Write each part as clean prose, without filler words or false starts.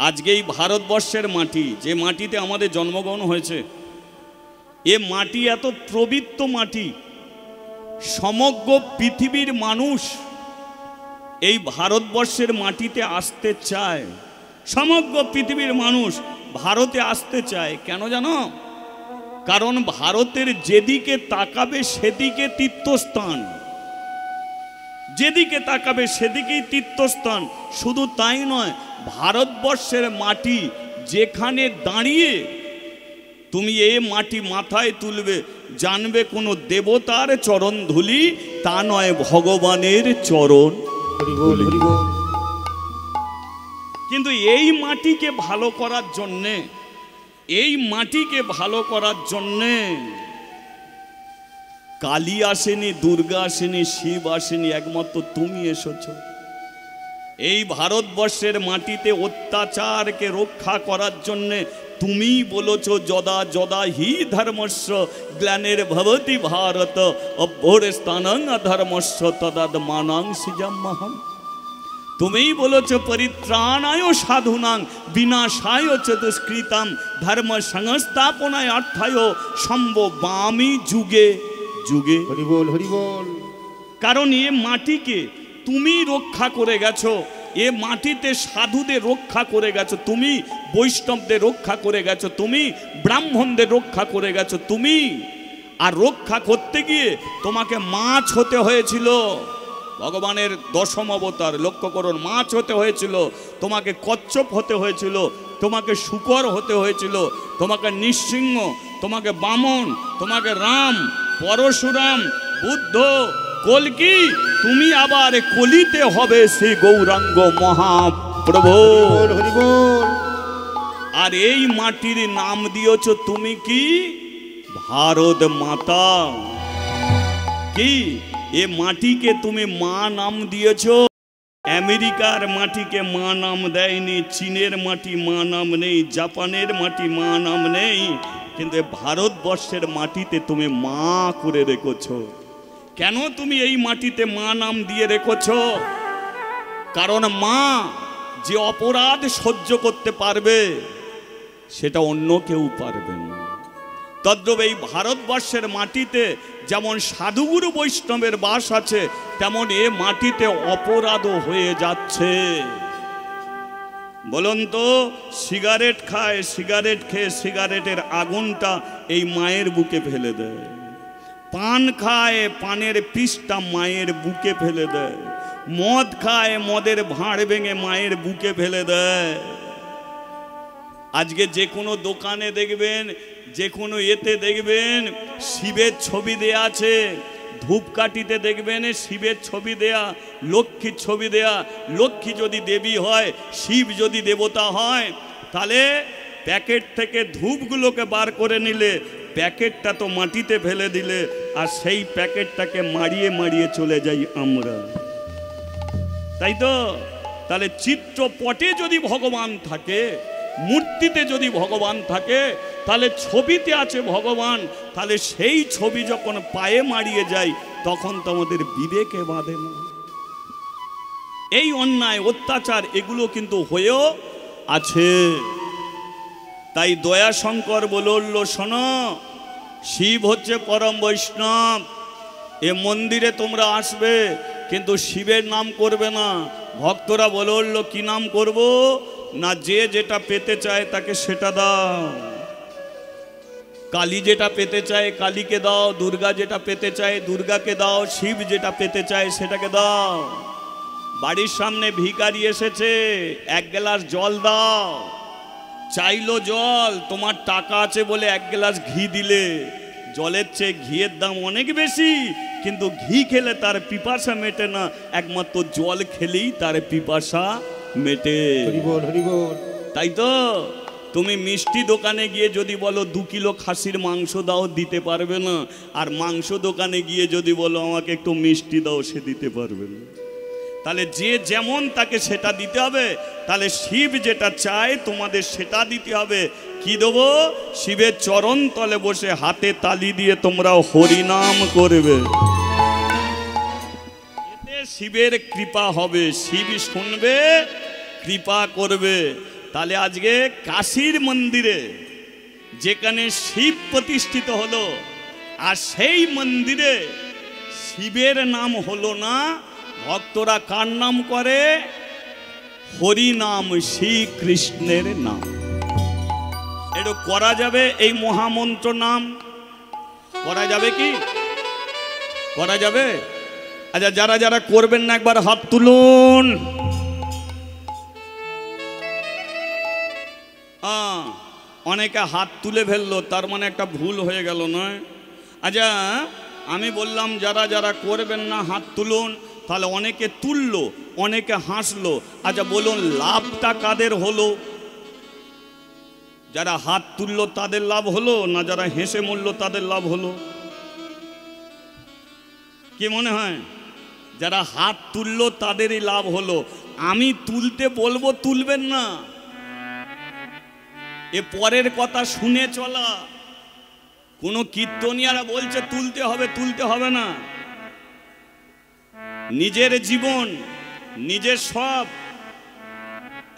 আজকে এই ভারতবর্ষের মাটি, যে মাটিতে আমাদের জন্মগ্রহণ হয়েছে, এ মাটি এত পবিত্র মাটি, সমগ্র পৃথিবীর মানুষ এই ভারতবর্ষের মাটিতে আসতে চায়। সমগ্র পৃথিবীর মানুষ ভারতে আসতে চায়। কেন জানো? কারণ ভারতের যেদিকে তাকাবে সেদিকে তীর্থস্থান, যেদিকে তাকাবে সেদিকেই তীর্থস্থান। শুধু তাই নয়, ভারতবর্ষের মাটি যেখানে দাঁড়িয়ে তুমি এই মাটি মাথায় তুলবে, জানবে কোনো দেবতার চরণ ধুলি, তা নয় ভগবানের চরণ। কিন্তু এই মাটিকে ভালো করার জন্যে, এই মাটিকে ভালো করার জন্যে কালী আসেনি, দুর্গা আসেনি, শিব আসেনি, একমাত্র তুমি এসেছ। এই ভারতবর্ষের মাটিতে অত্যাচারকে রক্ষা করার জন্যে তুমি বলেছ, যদা যদা হি ধর্মস্য গ্লানের ভবতি ভারত অভ্যস্থানং অধর্মস্য তদাত্মানং সৃজাম্যহম। তুমিই বলেছ, পরিত্রাণায় সাধুনাং বিনাশায় চ দুষ্কৃতাম ধর্ম সংস্থাপনায় অর্থায় সম্ভবামি যুগে যুগে। হরি বল, হরি বল। কারণ এ মাটিকে তুমি রক্ষা করে গেছো, এ মাটিতে সাধুদের রক্ষা করে গেছো তুমি, বৈষ্ণবদের রক্ষা করে গেছো তুমি, ব্রাহ্মণদের রক্ষা করে গেছো তুমি। আর রক্ষা করতে গিয়ে তোমাকে মাছ হতে হয়েছিল। ভগবানের দশম অবতার, লক্ষ্য করুন, মাছ হতে হয়েছিল, তোমাকে কচ্ছপ হতে হয়েছিল, তোমাকে শূকর হতে হয়েছিল, তোমাকে নৃসিংহ, তোমাকে বামন, তোমাকে রাম, পরশুরাম, বুদ্ধ, কলকি, তুমি আবার কলিতে হবে শ্রী গৌরাঙ্গ মহাপ্রভু। হরি বল। আর এই মাটির নাম দিয়েছ তুমি কি? ভারত মাতা। কি এ মাটিকে তুমি মা নাম দিয়েছ? আমেরিকার মাটিকে মা নাম দেয়নি, চীনের মাটি মা নাম নেই, জাপানের মাটি মা নাম নেই, কিন্তু ভারতবর্ষের মাটিতে তুমি মা করে রেখেছ। কেন তুমি এই মাটিতে মা নাম দিয়ে রেখেছ? কারণ মা যে অপরাধ সহ্য করতে পারবে সেটা অন্য কেউ পারবে না। তদ্রূপ এই ভারতবর্ষের মাটিতে যেমন সাধুগুরু বৈষ্ণবের বাস আছে, তেমন এ মাটিতে অপরাধও হয়ে যাচ্ছে। বলুন তো, সিগারেট খায়, সিগারেট খেয়ে সিগারেটের আগুনটা এই মায়ের বুকে ফেলে দেয়। পান খায়, পানের পিসটা মায়ের বুকে ফেলে দেয়। মদ খায়, মদের ভাঁড় ভেঙে মায়ের বুকে ফেলে দেয়। আজকে যে কোনো দোকানে দেখবেন, যে কোনো এতে দেখবেন শিবের ছবি দেয়া আছে, ধূপকাঠিতে দেখবেন শিবের ছবি দেয়া, লক্ষ্মীর ছবি দেয়া। লক্ষ্মী যদি দেবী হয়, শিব যদি দেবতা হয়, তাহলে প্যাকেট থেকে ধূপগুলোকে বার করে নিলে প্যাকেটটা তো মাটিতে ফেলে দিলে, আর সেই প্যাকেটটাকে মারিয়ে মারিয়ে চলে যাই আমরা, তাই তো? তাহলে চিত্রপটে যদি ভগবান থাকে, মূর্তিতে যদি ভগবান থাকে, তাহলে ছবিতে আছে ভগবান, তাহলে সেই ছবি যখন পায়ে মারিয়ে যায় তখন তো আমাদের বিবেকে বাঁধে না। এই অন্যায় অত্যাচার এগুলো কিন্তু হয়েও আছে। তাই দয়াশঙ্কর বলল, শোনো, শিব হচ্ছে পরম বৈষ্ণব, এ মন্দিরে তোমরা আসবে কিন্তু শিবের নাম করবে না। ভক্তরা বলল, কি নাম করব? না, যে যেটা পেতে চায় তাকে সেটা দাও। কালী যেটা পেতে চায় কালীকে দাও, দুর্গা যেটা পেতে চায় দুর্গাকে দাও, শিব যেটা পেতে চায় সেটাকে দাও। বাড়ির সামনে ভিখারি এসেছে, এক গ্লাস জল দাও। চাইলো জল, তোমার টাকা আছে বলে এক গ্লাস ঘি দিলে। জলের চেয়ে ঘিয়ের দাম অনেক বেশি, কিন্তু ঘি খেলে তার পিপাসা মেটে না, একমাত্র জল খেলেই তার পিপাসা মেটে। তাই তো তুমি মিষ্টি দোকানে গিয়ে যদি বলো 2 কিলো খাসির মাংস দাও, দিতে পারবে না। আর মাংস দোকানে গিয়ে যদি বলো আমাকে একটু মিষ্টি দাও, সে দিতে পারবে না। তাহলে যে যেমন তাকে সেটা দিতে হবে। তাহলে শিব যেটা চায় তোমাদের সেটা দিতে হবে। কি দেবো? শিবের চরণ তলে বসে হাতে তালি দিয়ে তোমরা হরিনাম করবে, এতে শিবের কৃপা হবে। শিব শুনবে, কৃপা করবে। তাহলে আজকে কাশীর মন্দিরে যেখানে শিব প্রতিষ্ঠিত হলো, আর সেই মন্দিরে শিবের নাম হলো না, ভক্তরা কার নাম করে? হরি নাম, শ্রীকৃষ্ণের নাম। এটা করা যাবে? এই মহামন্ত্র নাম করা যাবে কি? করা যাবে? আচ্ছা, যারা যারা করবেন না একবার হাত তুলুন। অনেকে হাত তুলে ফেললো, তার মানে একটা ভুল হয়ে গেল নয়? আচ্ছা, আমি বললাম যারা যারা করবেন না হাত তুলুন, তাহলে অনেকে তুললো, অনেকে হাসলো। আচ্ছা বলুন, লাভটা কাদের হলো? যারা হাত তুললো তাদের লাভ হলো, না যারা হেসে মরলো তাদের লাভ হলো? কি মনে হয়? যারা হাত তুললো তাদেরই লাভ হলো। আমি তুলতে বলবো, তুলবেন না। এ পরের কথা শুনে চলা। কোনো কীর্তনিয়ারা বলছে তুলতে হবে, তুলতে হবে না। নিজের জীবন, নিজের সব।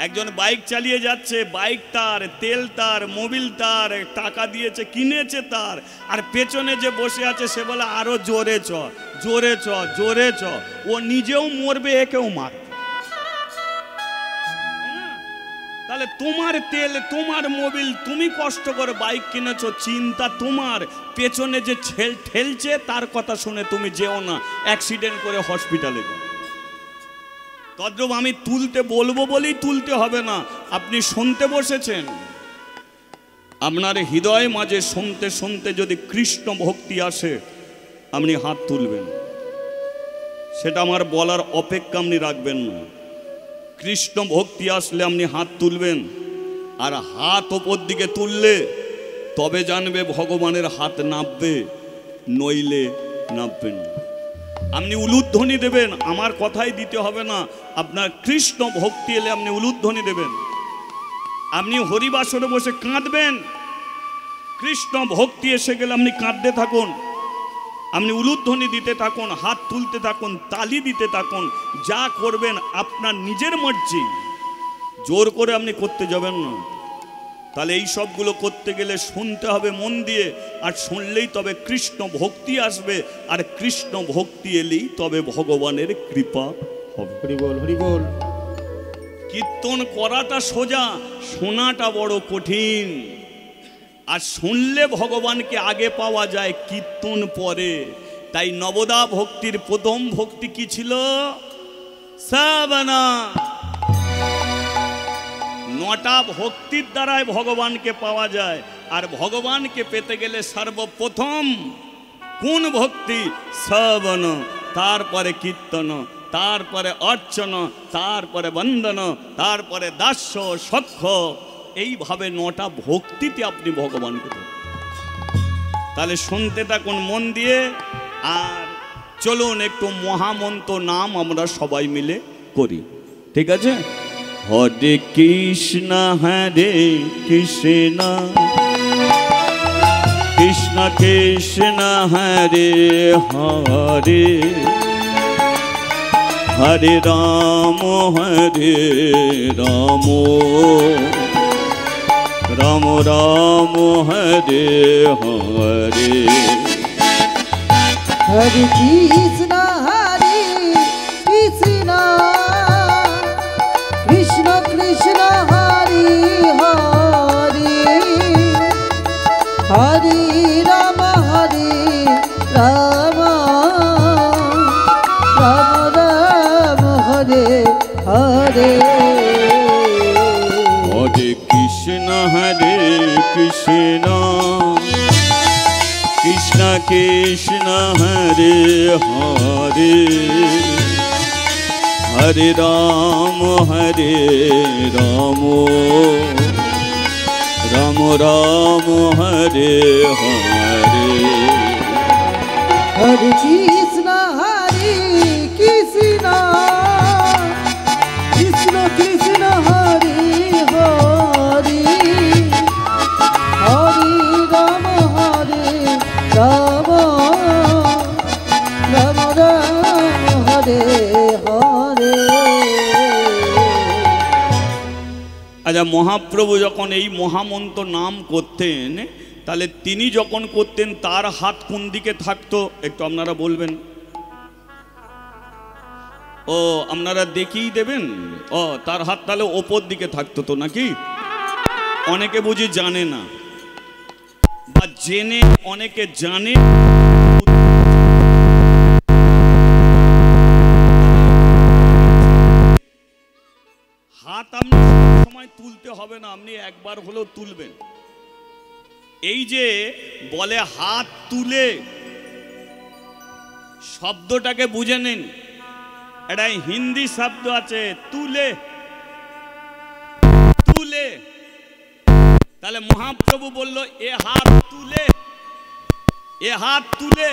একজন বাইক চালিয়ে যাচ্ছে, বাইক তার, তেল তার, মোবিল তার, টাকা দিয়েছে, কিনেছে তার, আর পেছনে যে বসে আছে সে বলে আরো জোরে চ, জোরে চ, জোরে চ। ও নিজেও মরবে, একেও মারবে। তাহলে তোমার তেল, তোমার মোবিল, তুমি কষ্ট করে বাইক কিনেছো, চিন্তা তোমার। পেছনে যে ঠেলছে তার কথা শুনে তুমি যেও না, অ্যাক্সিডেন্ট করে হসপিটালে যাও। তদ্রূপ আমি তুলতে বলবো বলেই তুলতে হবে না। আপনি শুনতে বসেছেন, আপনার হৃদয় মাঝে শুনতে শুনতে যদি কৃষ্ণ ভক্তি আসে, আপনি হাত তুলবেন। সেটা আমার বলার অপেক্ষা আপনি রাখবেন না। কৃষ্ণ ভক্তি আসলে আপনি হাত তুলবেন। আর হাত ওপর দিকে তুললে তবে জানবে ভগবানের হাত নামবে, নইলে নামবেন। আপনি উলুধ্বনি দেবেন, আমার কথাই দিতে হবে না। আপনার কৃষ্ণ ভক্তি এলে আপনি উলুধ্বনি দেবেন। আপনি হরিবাসরে বসে কাঁদবেন, কৃষ্ণ ভক্তি এসে গেলে আপনি কাঁদতে থাকুন, আপনি উলুধ্বনি দিতে থাকুন, হাত তুলতে থাকুন, তালি দিতে থাকুন। যা করবেন আপনার নিজের মর্জি, জোর করে আপনি করতে যাবেন না। তাহলে এই সবগুলো করতে গেলে শুনতে হবে মন দিয়ে, আর শুনলেই তবে কৃষ্ণ ভক্তি আসবে, আর কৃষ্ণ ভক্তি এলেই তবে ভগবানের কৃপা হবে। হরি বল, হরি বল। কীর্তন করাটা সোজা, শোনাটা বড় কঠিন। আর শুনলে ভগবানকে আগে পাওয়া যায়, কীর্তন পরে। তাই নবদা ভক্তির প্রথম ভক্তি কি ছিল? শ্রবণা। 9টা ভক্তির দ্বারাই ভগবানকে পাওয়া যায়। আর ভগবানকে পেতে গেলে সর্বপ্রথম কোন ভক্তি? শ্রবণ, তারপরে কীর্তন, তারপরে অর্চন, তারপরে বন্দন, তারপরে দাস্য, সখ্য। এইভাবে 9টা ভক্তিতে আপনি ভগবানকে পাবেন। তাহলে শুনতে থাকুন মন দিয়ে। আর চলুন একটু মহামন্ত্র নাম আমরা সবাই মিলে করি, ঠিক আছে? হরে কৃষ্ণ, হরে কৃষ্ণ, কৃষ্ণ কৃষ্ণ হরে হরে, হরে রাম, হরে রাম, রাম রাম, হরে হরে। হরে কৃষ্ণ, হরে কৃষ্ণ, কৃষ্ণ কৃষ্ণ হরে হরে, হরে রাম, হরে রাম, রাম রাম, হরে হরে। হরে কৃষ্ণ, হরে কৃষ্ণ, কৃষ্ণ কৃষ্ণ হরে হরে, হরে রাম, হরে রাম, রাম রাম, হরে হরে। হরে কৃষ্ণ, হরে কৃষ্ণ, কৃষ্ণ কৃষ্ণ হরে হরে, হরে রাম, হরে রাম, রাম রাম, হরে হরে। আচ্ছা, মহাপ্রভু যখন এই মহামন্ত্র নাম করতেন, তাহলে তিনি যখন করতেন তার হাত কোন দিকে থাকতো একটু আপনারা বলবেন? ও আপনারা দেখিয়ে দেবেন। ও তার হাত তাহলে ওপর দিকে থাকতো তো নাকি? অনেকে বুঝি জানে না, বা জেনে অনেকে জানে। হাত আপনি সময় তুলতে হবে না, আপনি একবার হলেও তুলবেন। এই যে বলে হাত তুলে, শব্দটাকে বুঝে নিন। এটা হিন্দি শব্দ আছে তুলে, তুলে। তাহলে মহাপ্রভু বলল এ হাত তুলে, এ হাত তুলে।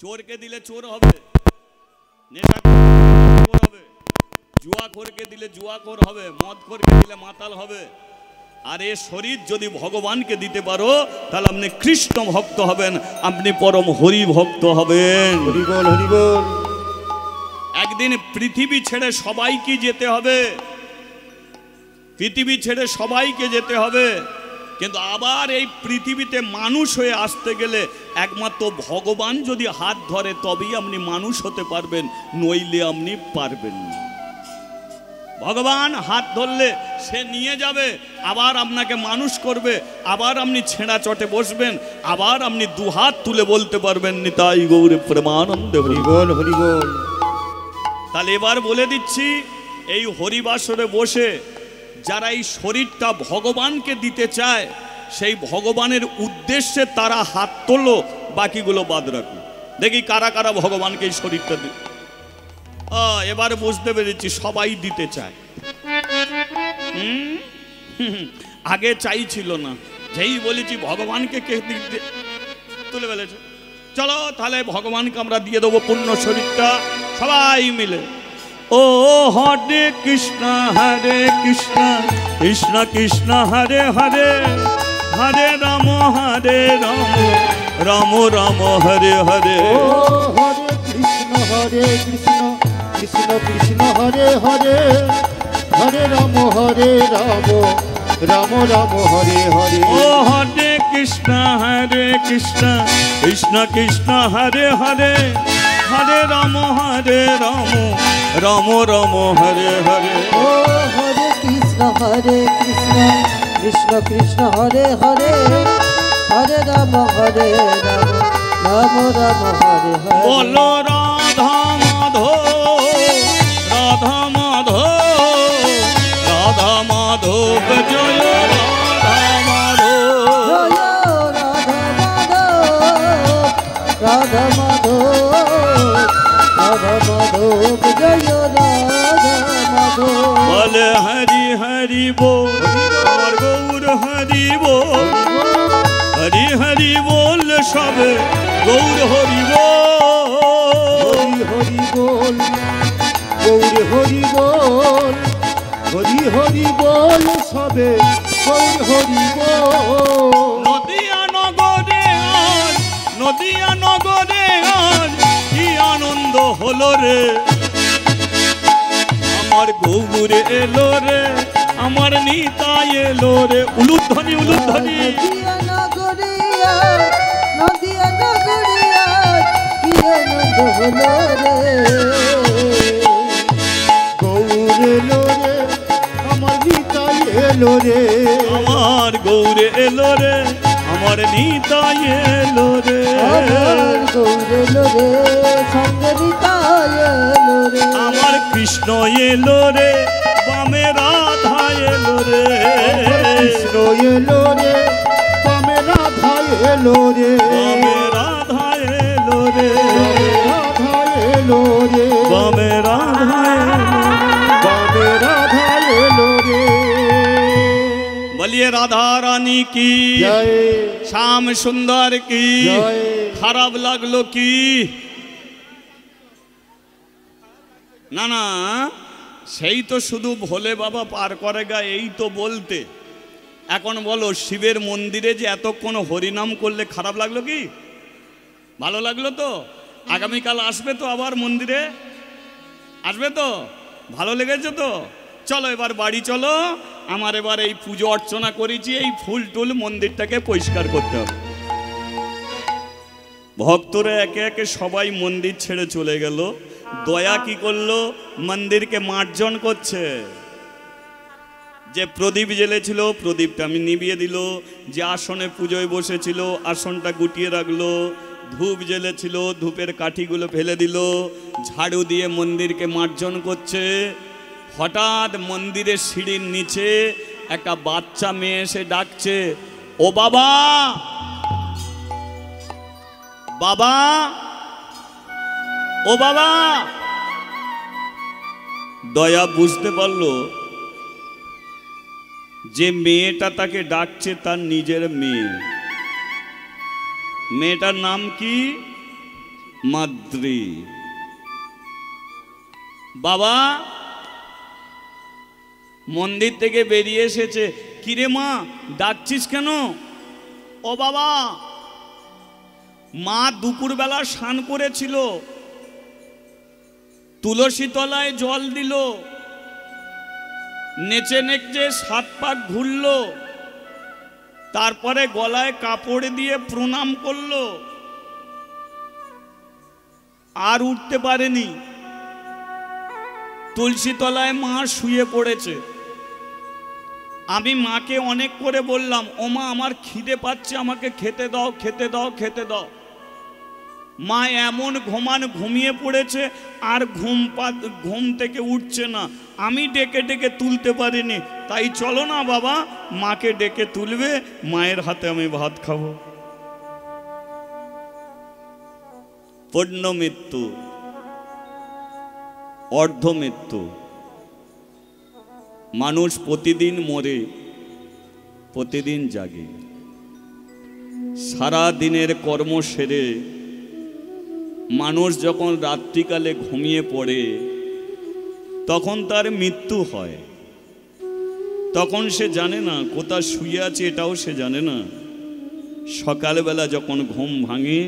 চোরকে দিলে চোর হবে, নেশা চোর হবে, জুয়া খোরকে দিলে জুয়াখোর হবে, মদ খোরকে দিলে মাতাল হবে। আর এ শরীর যদি ভগবানকে দিতে পারো তাহলে আপনি কৃষ্ণ ভক্ত হবেন, আপনি পরম হরি ভক্ত হবেন। হরি বল, হরি বল। একদিন পৃথিবী ছেড়ে সবাইকে যেতে হবে, পৃথিবী ছেড়ে সবাইকে যেতে হবে। কিন্তু আবার এই পৃথিবীতে মানুষ হয়ে আসতে গেলে একমাত্র ভগবান যদি হাত ধরে তবেই আপনি মানুষ হতে পারবেন, নইলে আপনি পারবেন না। ভগবান হাত ধরলে সে নিয়ে যাবে, আবার আপনাকে মানুষ করবে, আবার আপনি ছেঁড়া চটে বসবেন, আবার আপনি দুহাত তুলে বলতে পারবেন নিতাই গৌরে প্রেমানন্দে হরি বল, হরি বল। তাহলে এবার বলে দিচ্ছি, এই হরিবাসরে বসে যারা এই শরীরটা ভগবানকে দিতে চায়, সেই ভগবানের উদ্দেশ্যে তারা হাত তোলো, বাকিগুলো বাদ রাখো। দেখি কারা কারা ভগবানকে এই শরীরটা দিতে। এবার বুঝতে পেরেছি সবাই দিতে চায়। আগে চাইছিল না, যেই বলেছি ভগবানকে কে দিতে তুলে ফেলেছে। চলো তাহলে ভগবানকে আমরা দিয়ে দেবো পূর্ণ শরীরটা সবাই মিলে। ও হরে কৃষ্ণ হরে কৃষ্ণ কৃষ্ণ কৃষ্ণ হরে হরে, হরে রাম রাম রাম হরে হরে। ও হরে কৃষ্ণ কৃষ্ণ কৃষ্ণ হরে হরে, হরে রাম রাম রাম হরে হরে। ও হরে কৃষ্ণ কৃষ্ণ কৃষ্ণ হরে হরে, হরে রাম রাম রাম হরে হরে। ও হরে কৃষ্ণ কৃষ্ণ কৃষ্ণ হরে হরে, হরে রাম রাম রাম হরে হরে। বলো রাধা মাধব রাধা মাধব রাধা মাধব জয় রাধা মাধব, রাধা মাধব রাধা মাধব জয় রাধা মাধব। বলে হরি হরি বল, আমার গৌর হরি বল, হরি হরি বল সবে গৌর হরি বল, হরি বল গৌর হরি বল, হরি হরি বল সবে গৌর হরি বল। নদিয়া নগরে আজ, নদিয়া নগরে আজ কি আনন্দ হলো রে, আমার গৌর এলো রে, আমার নিতাই এলো রে। উলুধ্বনি উলুধ্বনি। নদিয়া নগরিয়া, নদিয়া নগরিয়া কি আনন্দ হলো রে, গৌর এলো রে, আমার নিতাই এলো রে, আমার গৌর এলো রে, আমার নিতাই এলো রে, আমার গৌর এলো রে, সঙ্গে নিতাই এলো রে, আমার কৃষ্ণ এলো রে, বামে রাধা এলো রে, কৃষ্ণ এলো রে, বামে রাধা এলো রে, বামে রাধা এলো রে, রাধা এলো রে, বামে রাধা এলো রে। বামে রাধা এলো রে। বলিয়ে রাধা রানী কি জয় শ্যাম সুন্দর কি। জয়। খারাপ লাগলো কি? না না, সেই তো শুধু ভোলে বাবা পার করেগা এই তো বলতে। এখন বলো শিবের মন্দিরে যে এতক্ষণ হরিনাম করলে খারাপ লাগলো কি? ভালো লাগলো তো? আগামীকাল আসবে তো আবার মন্দিরে? আসবে তো? ভালো লেগেছে তো? চলো এবার বাড়ি চলো, আমার এবার এই পুজো অর্চনা করেছি, এই ফুল টুল মন্দিরটাকে পরিষ্কার করতে হবে। ভক্তরা একে একে সবাই মন্দির ছেড়ে চলে গেল। দয়া কি করলো? মন্দিরকে মার্জন করছে। যে প্রদীপ জ্বেলেছিল প্রদীপটা আমি নিভিয়ে দিল, যে আসনে পুজোয় বসেছিল আসনটা গুটিয়ে রাখলো, ধূপ জ্বেলেছিল ধূপের কাঠিগুলো ফেলে দিল, ঝাড়ু দিয়ে মন্দিরকে মার্জন করছে। হঠাৎ মন্দিরের সিঁড়ির নিচে একটা বাচ্চা মেয়ে এসে ডাকছে, ও বাবা, বাবা, ও বাবা। দয়া বুঝতে পারলো যে মেয়েটা তাকে ডাকছে তার নিজের মেয়ে। মেয়েটার নাম কি? মাদ্রি। বাবা মন্দির থেকে বেরিয়ে এসেছে। কিরে মা, ডাকছিস কেন? ও বাবা, মা দুপুরবেলা স্নান করেছিল, তুলসী তলায় জল দিল, নেচে নেচে 7 পাক ঘুরল, তারপরে গলায় কাপড় দিয়ে প্রণাম করলো, আর উঠতে পারেনি। তুলসী তলায় মা শুয়ে পড়েছে। আমি মাকে অনেক করে বললাম, ও মা আমার খিদে পাচ্ছে, আমাকে খেতে দাও, খেতে দাও, খেতে দাও। মা এমন ঘুমিয়ে পড়েছে, আর ঘুম থেকে উঠছে না। আমি ডেকে ডেকে তুলতে পারিনি। তাই চলো না বাবা, মাকে ডেকে তুলবে, মায়ের হাতে আমি ভাত খাবো। পূর্ণ মৃত্যু, অর্ধ মৃত্যু। মানুষ প্রতিদিন মরে, প্রতিদিন জাগে। সারা দিনের কর্ম সেরে মানুষ যখন রাত্রিকালে ঘুমিয়ে পড়ে তখন তার মৃত্যু হয়। তখন সে জানে না কোথা শুয়ে আছে, এটাও সে জানে না। সকালবেলা যখন ঘুম ভাঙে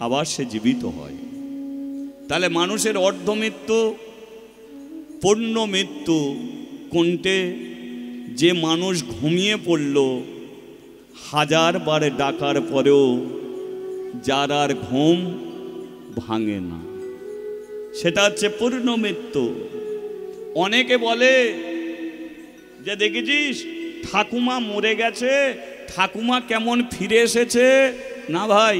আবার সে জীবিত হয়। তাহলে মানুষের অর্ধ মৃত্যু, পূর্ণ মৃত্যু কোনটে? যে মানুষ ঘুমিয়ে পড়ল, 1000 বার ডাকার পরেও যার আর ঘুম ভাঙে না, সেটা হচ্ছে পূর্ণ মৃত্যু। অনেকে বলে যে দেখেছিস ঠাকুমা মরে গেছে, ঠাকুমা কেমন ফিরে এসেছে। না ভাই,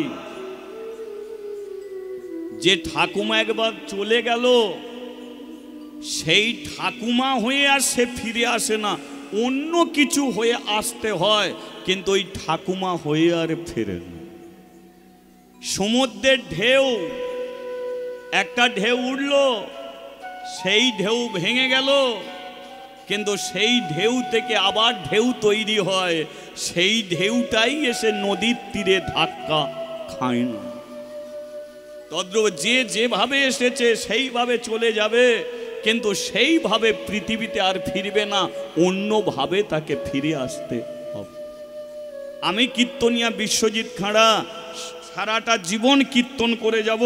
যে ঠাকুমা একবার চলে গেল সেই ঠাকুমা হয়ে আর সে ফিরে আসে না, অন্য কিছু হয়ে আসতে হয়, কিন্তু ওই ঠাকুমা হয়ে আর ফেরে না। সমুদ্রের ঢেউ, একটা ঢেউ উঠল, সেই ঢেউ ভেঙে গেল, কিন্তু সেই ঢেউ থেকে আবার ঢেউ তৈরি হয়, সেই ঢেউটাই এসে নদীর তীরে ধাক্কা খায় না। তদ্রূপ যে যেভাবে এসেছে সেইভাবে চলে যাবে, কিন্তু সেইভাবে পৃথিবীতে আর ফিরবে না, অন্যভাবে তাকে ফিরে আসতে হবে। আমি কীর্তনিয়া বিশ্বজিৎ খাঁড়া সারাটা জীবন কীর্তন করে যাব।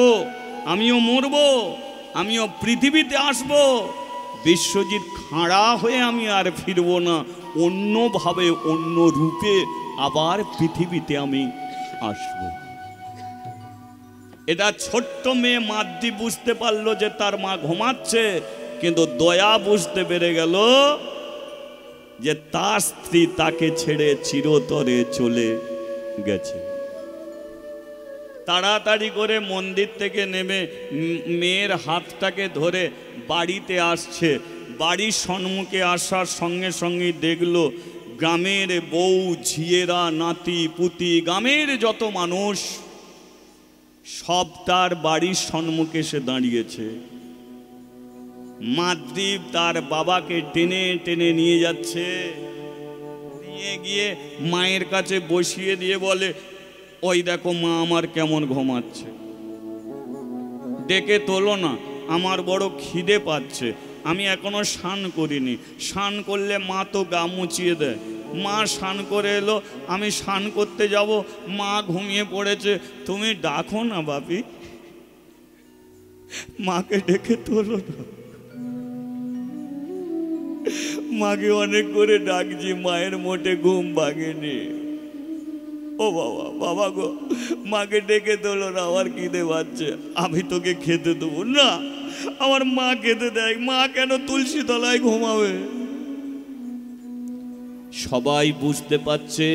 আমিও মরব, আমিও পৃথিবীতে আসব, বিশ্বজিৎ খাঁড়া হয়ে আমি আর ফিরব না, অন্যভাবে অন্য রূপে আবার পৃথিবীতে আমি আসব। এটা ছোট্ট মেয়ে মাদ্রি বুঝতে পারলো যে তার মা ঘুমাচ্ছে, কিন্তু দয়া বুঝতে পেরে গেল যে তার স্ত্রী তাকে ছেড়ে চিরতরে চলে গেছে। তাড়াতাড়ি করে মন্দির থেকে নেমে মেয়ের হাতটাকে ধরে বাড়িতে আসছে। বাড়ির সম্মুখে আসার সঙ্গে সঙ্গে দেখলো গ্রামের বউ, ঝিয়েরা, নাতি পুতি, গ্রামের যত মানুষ সব তার বাড়ির সম্মুখে এসে দাঁড়িয়েছে। মাদ্রি তার বাবাকে টেনে টেনে নিয়ে যাচ্ছে, নিয়ে গিয়ে মায়ের কাছে বসিয়ে দিয়ে বলে, ওই দেখো মা আমার কেমন ঘুমাচ্ছে, ডেকে তোলো না, আমার বড় খিদে পাচ্ছে। আমি এখনো স্নান করিনি, স্নান করলে মা তো গা মুছিয়ে দেয়। মা স্নান করে এলো, আমি স্নান করতে যাব, মা ঘুমিয়ে পড়েছে, তুমি ডাকো না বাপি, মাকে ডেকে তোলো না। মাকে অনেক করে ডাকছি, মায়ের মোটে ঘুম ভাঙেনি। ও বাবা, বাবা গো, মাকে ডেকে তোলো না, আমার খিদে পাচ্ছে, আমি তোকে খেতে দেবো না। আমার মা খেতে দেয়, মা কেন তুলসী তলায় ঘুমাবে? সবাই বুঝতে পারছে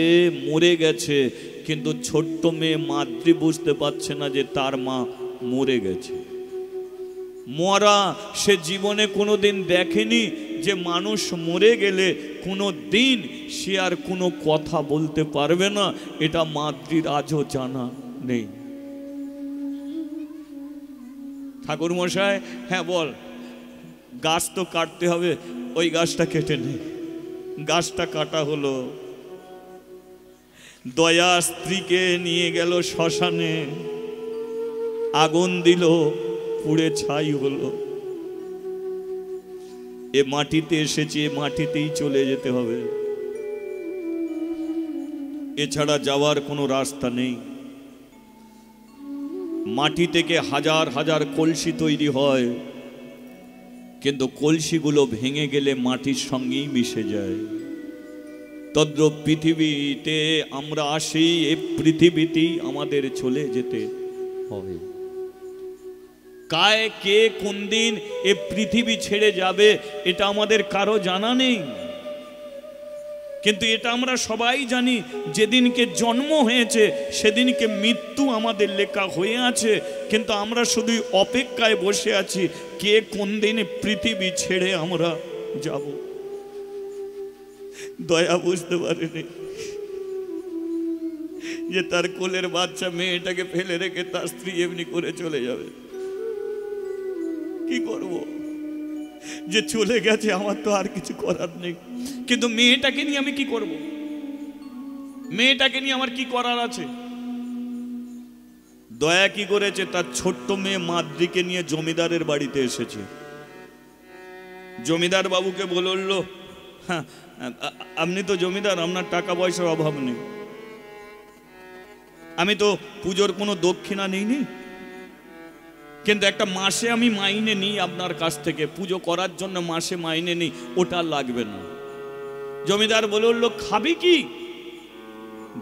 মরে গেছে, কিন্তু ছোট্ট মেয়ে মাতৃ বুঝতে পারছে না যে তার মা মরে গেছে। মরা সে জীবনে কোনোদিন দেখেনি যে মানুষ মরে গেলে কোনো দিন সে আর কোনো কথা বলতে পারবে না, এটা মাতৃর আজও জানা নেই। ঠাকুর মশাই, হ্যাঁ বল, গাছ তো কাটতে হবে, ওই গাছটা কেটে নে। গাছটা কাটা হলো, দয়া স্ত্রীকে নিয়ে গেল শ্মশানে, আগুন দিল, পুড়ে ছাই হলো। এ মাটিতে এসেছি, এ মাটিতেই চলে যেতে হবে, এছাড়া যাওয়ার কোনো রাস্তা নেই। মাটি থেকে হাজার হাজার কলসি তৈরি হয়, কিন্তু কলসিগুলো ভেঙে গেলে মাটির সঙ্গেই মিশে যায়। তদ্রূপ পৃথিবীতে আমরা আসি, এই পৃথিবীতেই আমাদের চলে যেতে হবে। কায় কে কোন দিন এ পৃথিবী ছেড়ে যাবে এটা আমাদের কারো জানা নেই, কিন্তু এটা আমরা সবাই জানি, যেদিনকে জন্ম হয়েছে সেদিনকে মৃত্যু আমাদের লেখা হয়ে আছে, কিন্তু আমরা শুধু অপেক্ষায় বসে আছি কে কোন দিন পৃথিবী ছেড়ে আমরা যাব। দয়া বুঝতে পারেনি যে তার কোলের বাচ্চা মেয়েটাকে ফেলে রেখে তার স্ত্রী এমনি করে চলে যাবে। কি করব, যে চলে গেছে, আমার তো আর কিছু করার নেই, কিন্তু মেয়েটাকে নিয়ে আমি কি করব? মেয়েটাকে নিয়ে আমার কি করার আছে? দয়া কি করেছে, তার ছোট্ট মেয়ে মাদ্রিকে নিয়ে জমিদারের বাড়িতে এসেছে। জমিদার বাবুকে বলল, হ্যাঁ আপনি তো জমিদার, আপনার টাকা পয়সার অভাব নেই, আমি তো পুজোর কোনো দক্ষিণা নেই, কিন্তু একটা মাসে আমি মাইনে নিই আপনার কাছ থেকে, পুজো করার জন্য মাসে মাইনে নিই, ওটা লাগবে না। জমিদার বলল, খাবি কি?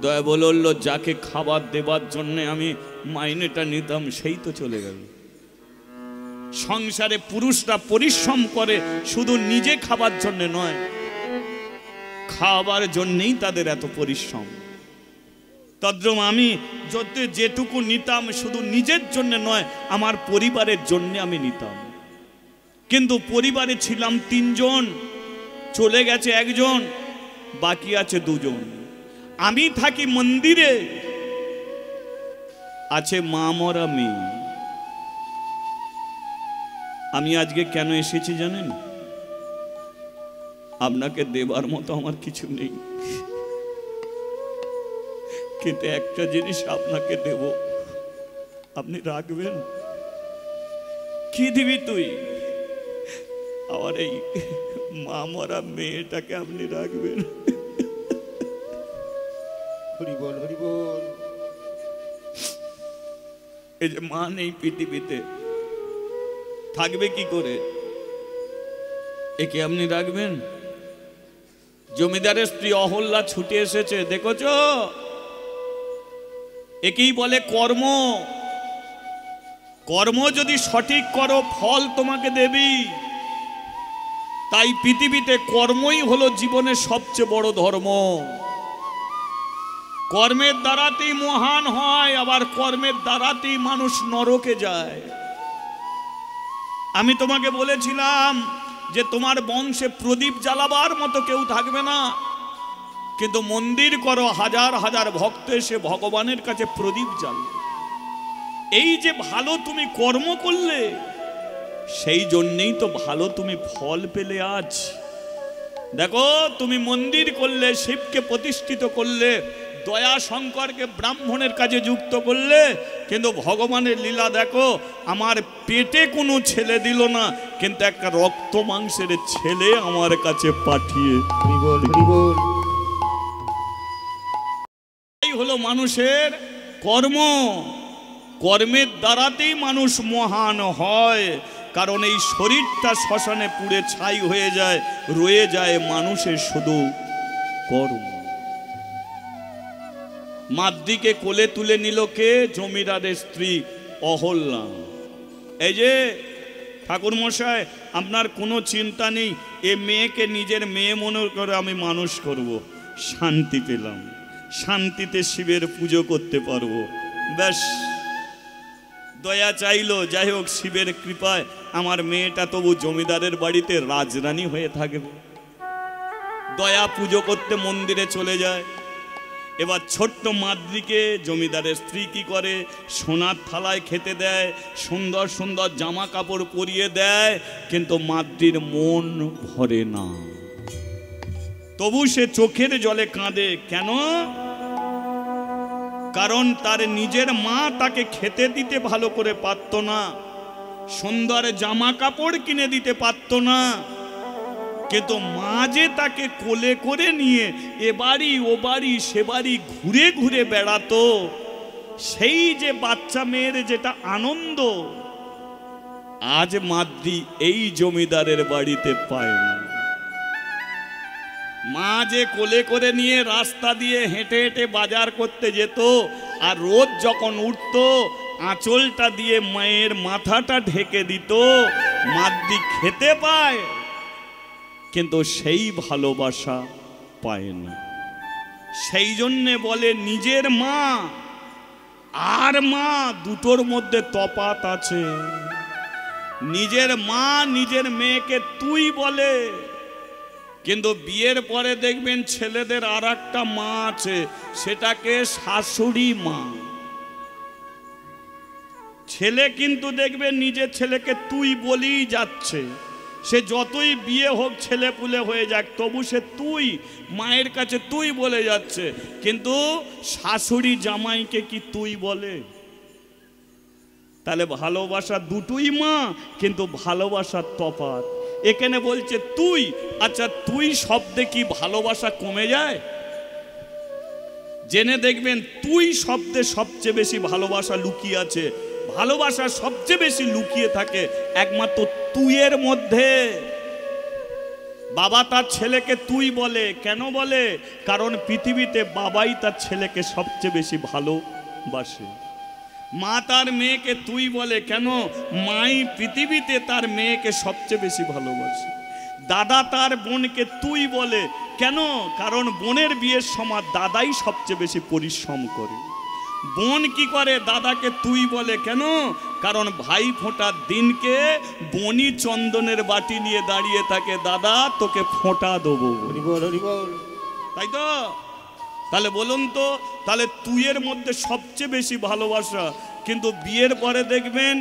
দয়া বলল, যাকে খাবার দেবার জন্য আমি মাইনেটা নিতাম সেই তো চলে গেল। সংসারে পুরুষরা পরিশ্রম করে শুধু নিজে খাবার জন্য নয়, খাবার জন্যেই তাদের এত পরিশ্রম। তদ্রুপ আমি যদি যেটুকু নিতাম শুধু নিজের জন্য নয়, আমার পরিবারের জন্য আমি নিতাম, কিন্তু পরিবারে ছিলাম 3 জন, চলে গেছে 1 জন, বাকি আছে 2 জন। আমি থাকি মন্দিরে, আছে মা মরা মেয়ে। আমি আজকে কেন এসেছি জানেন? আপনাকে দেবার মতো আমার কিছু নেই, কিন্তু একটা জিনিস আপনাকে দেব, আপনি রাখবেন। কি দিবি তুই? আমার এই মা মরা মেয়েটাকে আপনি রাখবেন। হরি বল, হরি বল। এই যে মা নেই পৃথিবীতে, থাকবে কি করে? একে আপনি রাখবেন? জমিদারের স্ত্রী অহল্যা ছুটে এসেছে, দেখেছো? একেই বলে কর্ম। কর্ম যদি সঠিক করো ফল তোমাকে দেবি। তাই পৃথিবীতে কর্মই হলো জীবনের সবচেয়ে বড় ধর্ম। কর্মের দ্বারাতেই মহান হয়, আবার কর্মের দ্বারাতেই মানুষ নরকে যায়। আমি তোমাকে বলেছিলাম যে তোমার বংশে প্রদীপ জ্বালাবার মতো কেউ থাকবে না, কিন্তু মন্দির করো, হাজার হাজার ভক্ত এসে ভগবানের কাছে প্রদীপ জ্বালবে। এই যে ভালো তুমি কর্ম করলে, সেই জন্যেই তো ভালো তুমি ফল পেলে আজ। দেখো, তুমি মন্দির করলে, শিবকে প্রতিষ্ঠিত করলে, দয়া শঙ্করকে ব্রাহ্মণের কাছে যুক্ত করলে, কিন্তু ভগবানের লীলা দেখো, আমার পেটে কোনো ছেলে দিল না, কিন্তু একটা রক্ত মাংসের ছেলে আমার কাছে পাঠিয়ে। হরিবল হরিবল। এই হলো মানুষের কর্ম, কর্মের দ্বারাতেই মানুষ মহান হয়। কারণ এই শরীরটা শ্মশানে পুড়ে ছাই হয়ে যায়, রয়ে যায় মানুষের শুধু কর্ম। মাদ্রিকে কোলে তুলে নিল কে? জমিদারের স্ত্রী অহল্যা। এই যে ঠাকুর মশাই, আপনার কোনো চিন্তা নেই, এ মেয়েকে নিজের মেয়ে মনে করে আমি মানুষ করব। শান্তি পেলাম, শান্তিতে শিবের পুজো করতে পারবো। ব্যাস, দয়া চাইলো, যাই হোক শিবের কৃপায় আমার মেয়েটা তবু জমিদারের বাড়িতে রাজরানী হয়ে থাকবে। দয়া পুজো করতে মন্দিরে চলে যায়। এবার ছোট্ট মাদ্রিকে জমিদারের স্ত্রী কি করে? সোনার থালায় খেতে দেয়, সুন্দর সুন্দর জামা কাপড় পরিয়ে দেয়, কিন্তু মাদ্রির মন ভরে না। তবু সে চোখের জলে কাঁদে। কেন? কারণ তার নিজের মা তাকে খেতে দিতে ভালো করে পারত না, সুন্দর জামা কাপড় কিনে দিতে পারত না, কিন্তু মা যে তাকে কোলে করে নিয়ে এ বাড়ি ও বাড়ি সে বাড়ি ঘুরে ঘুরে বেড়াতো, সেই যে বাচ্চা মেয়ের যেটা আনন্দ, আজ মাদ্রি এই জমিদারের বাড়িতে পায় না। মা যে কোলে করে নিয়ে রাস্তা দিয়ে হেঁটে হেঁটে বাজার করতে যেত, আর রোদ যখন উঠত আঁচলটা দিয়ে মায়ের মাথাটা ঢেকে দিত, মাদ্রি খেতে পায়, কিন্তু সেই ভালোবাসা পায় না। সেই জন্যে বলে নিজের মা আর মা দুটোর মধ্যে তফাৎ আছে। নিজের মা নিজের মেয়েকে তুই বলে, কিন্তু বিয়ের পরে দেখবেন ছেলেদের আর একটা মা আছে, সেটাকে শাশুড়ি মা। ছেলে কিন্তু দেখবেন নিজের ছেলেকে তুই বলেই যাচ্ছে, সে যতই বিয়ে হোক ছেলে পুলে হয়ে যাক, তবু সে তুই, মায়ের কাছে তুই বলে যাচ্ছে। কিন্তু শাশুড়ি জামাইকে কি তুই বলে? তাহলে ভালোবাসা দুটোই মা, কিন্তু ভালোবাসার তফাৎ। এখানে বলছে তুই। আচ্ছা, তুই শব্দে কি ভালোবাসা কমে যায়? জেনে দেখবেন তুই শব্দে সবচেয়ে বেশি ভালোবাসা লুকিয়ে আছে। ভালোবাসা সবচেয়ে বেশি লুকিয়ে থাকে একমাত্র তুইয়ের মধ্যে। বাবা তার ছেলেকে তুই বলে, কেন বলে? কারণ পৃথিবীতে বাবাই তার ছেলেকে সবচেয়ে বেশি ভালোবাসে। মা তার মেয়েকে তুই বলে, কেন? মাই পৃথিবীতে তার মেয়েকে সবচেয়ে বেশি ভালোবাসে। দাদা তার বোনকে তুই বলে, কেন? কারণ বোনের বিয়ের সময় দাদাই সবচেয়ে বেশি পরিশ্রম করে। বোন কি করে? দাদাকে তুই বলে, কেন? কারণ ভাই ফোঁটার দিনকে বনি চন্দনের বাটি নিয়ে দাঁড়িয়ে থাকে, দাদা তোকে ফোঁটা দেবো। হরিবল হরিবল। তাই তো? তাহলে বলুন তো, তাহলে তুইয়ের মধ্যে সবচেয়ে বেশি ভালোবাসা। কিন্তু বিয়ের পরে দেখবেন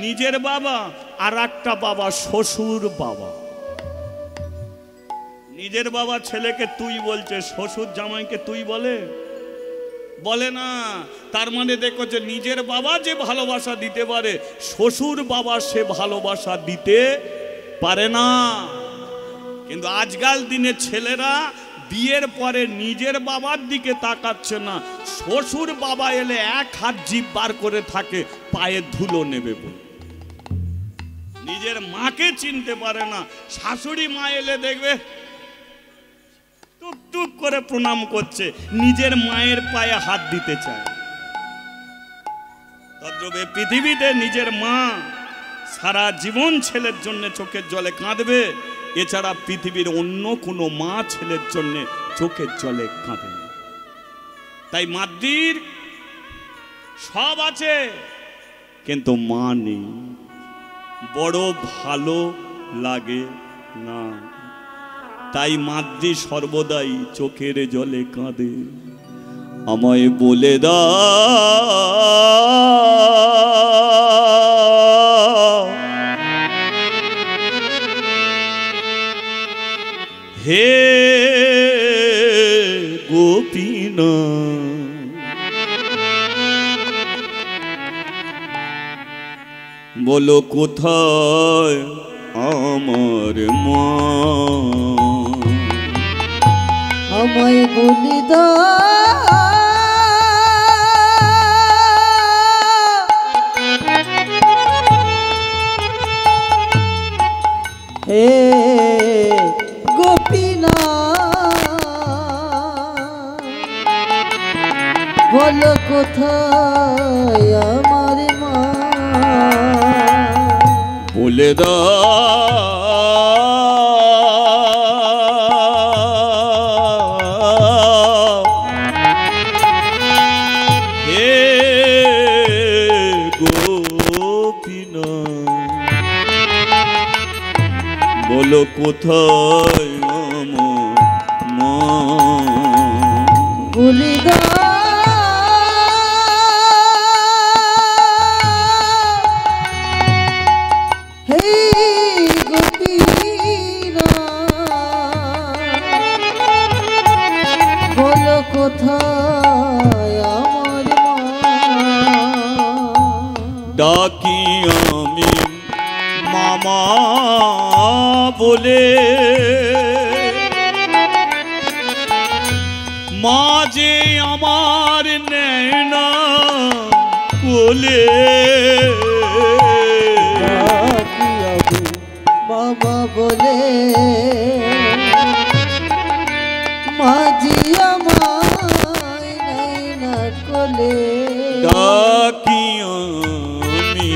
নিজের বাবা আর একটা বাবা, শ্বশুর বাবা। নিজের বাবা ছেলেকে তুই বলছে, শ্বশুর জামাইকে তুই বলে না। তার মানে দেখো যে নিজের বাবা যে ভালোবাসা দিতে পারে, শ্বশুর বাবা সে ভালোবাসা দিতে পারে না। কিন্তু আজকাল দিনে ছেলেরা বিয়ের পরে নিজের বাবার দিকে তাকাচ্ছে না, শ্বশুর বাবা এলে এক হাত জিভ বার করে থাকে পায়ে ধুলো নেবে বলে। নিজের মাকে চিনতে পারে না। শাশুড়ি মা এলে দেখবে টুক টুক করে প্রণাম করছে, নিজের মায়ের পায়ে হাত দিতে চায়। তদ্রূপে পৃথিবীতে নিজের মা সারা জীবন ছেলের জন্য চোখের জলে কাঁদবে, এছাড়া পৃথিবীর অন্য কোনো মা ছেলের জন্য চোখের জলে কাঁদে না। তাই মাদ্রির সব আছে কিন্তু মা নেই, বড় ভালো লাগে না। তাই মাদ্রি সর্বদাই চোখের জলে কাঁদে, আমায় বলে দাও হে গোপীনাথ বলো কোথায় আমার মা, আমায় বলি দাও হে গোপীনাথ, বলো কোথায় আমার মা, বলে দাও হে গোপীনাথ, বলো কোথায় আমার মা, বলি দাও হে গোপীনাথ, বলো কোথায় আমার মা, ডাকি আমি মামা বলে, মা যে আমার নেয় না কোলে, ডাকি আমি মামা বলে, মাঝি আমায় নাই না কোলে, ডাকি আমি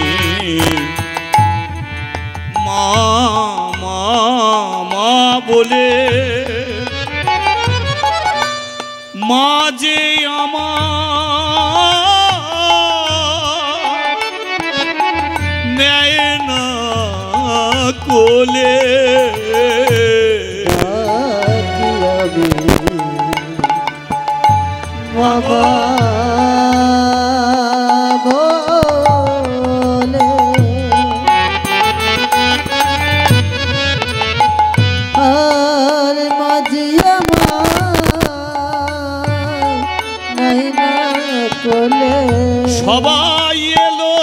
মামা বলে, মা যে আমার নেয় না কোলে, ডাকি আমি মামা বলে, আর মাঝি আমায় নাই না কোলে, সবাই এলো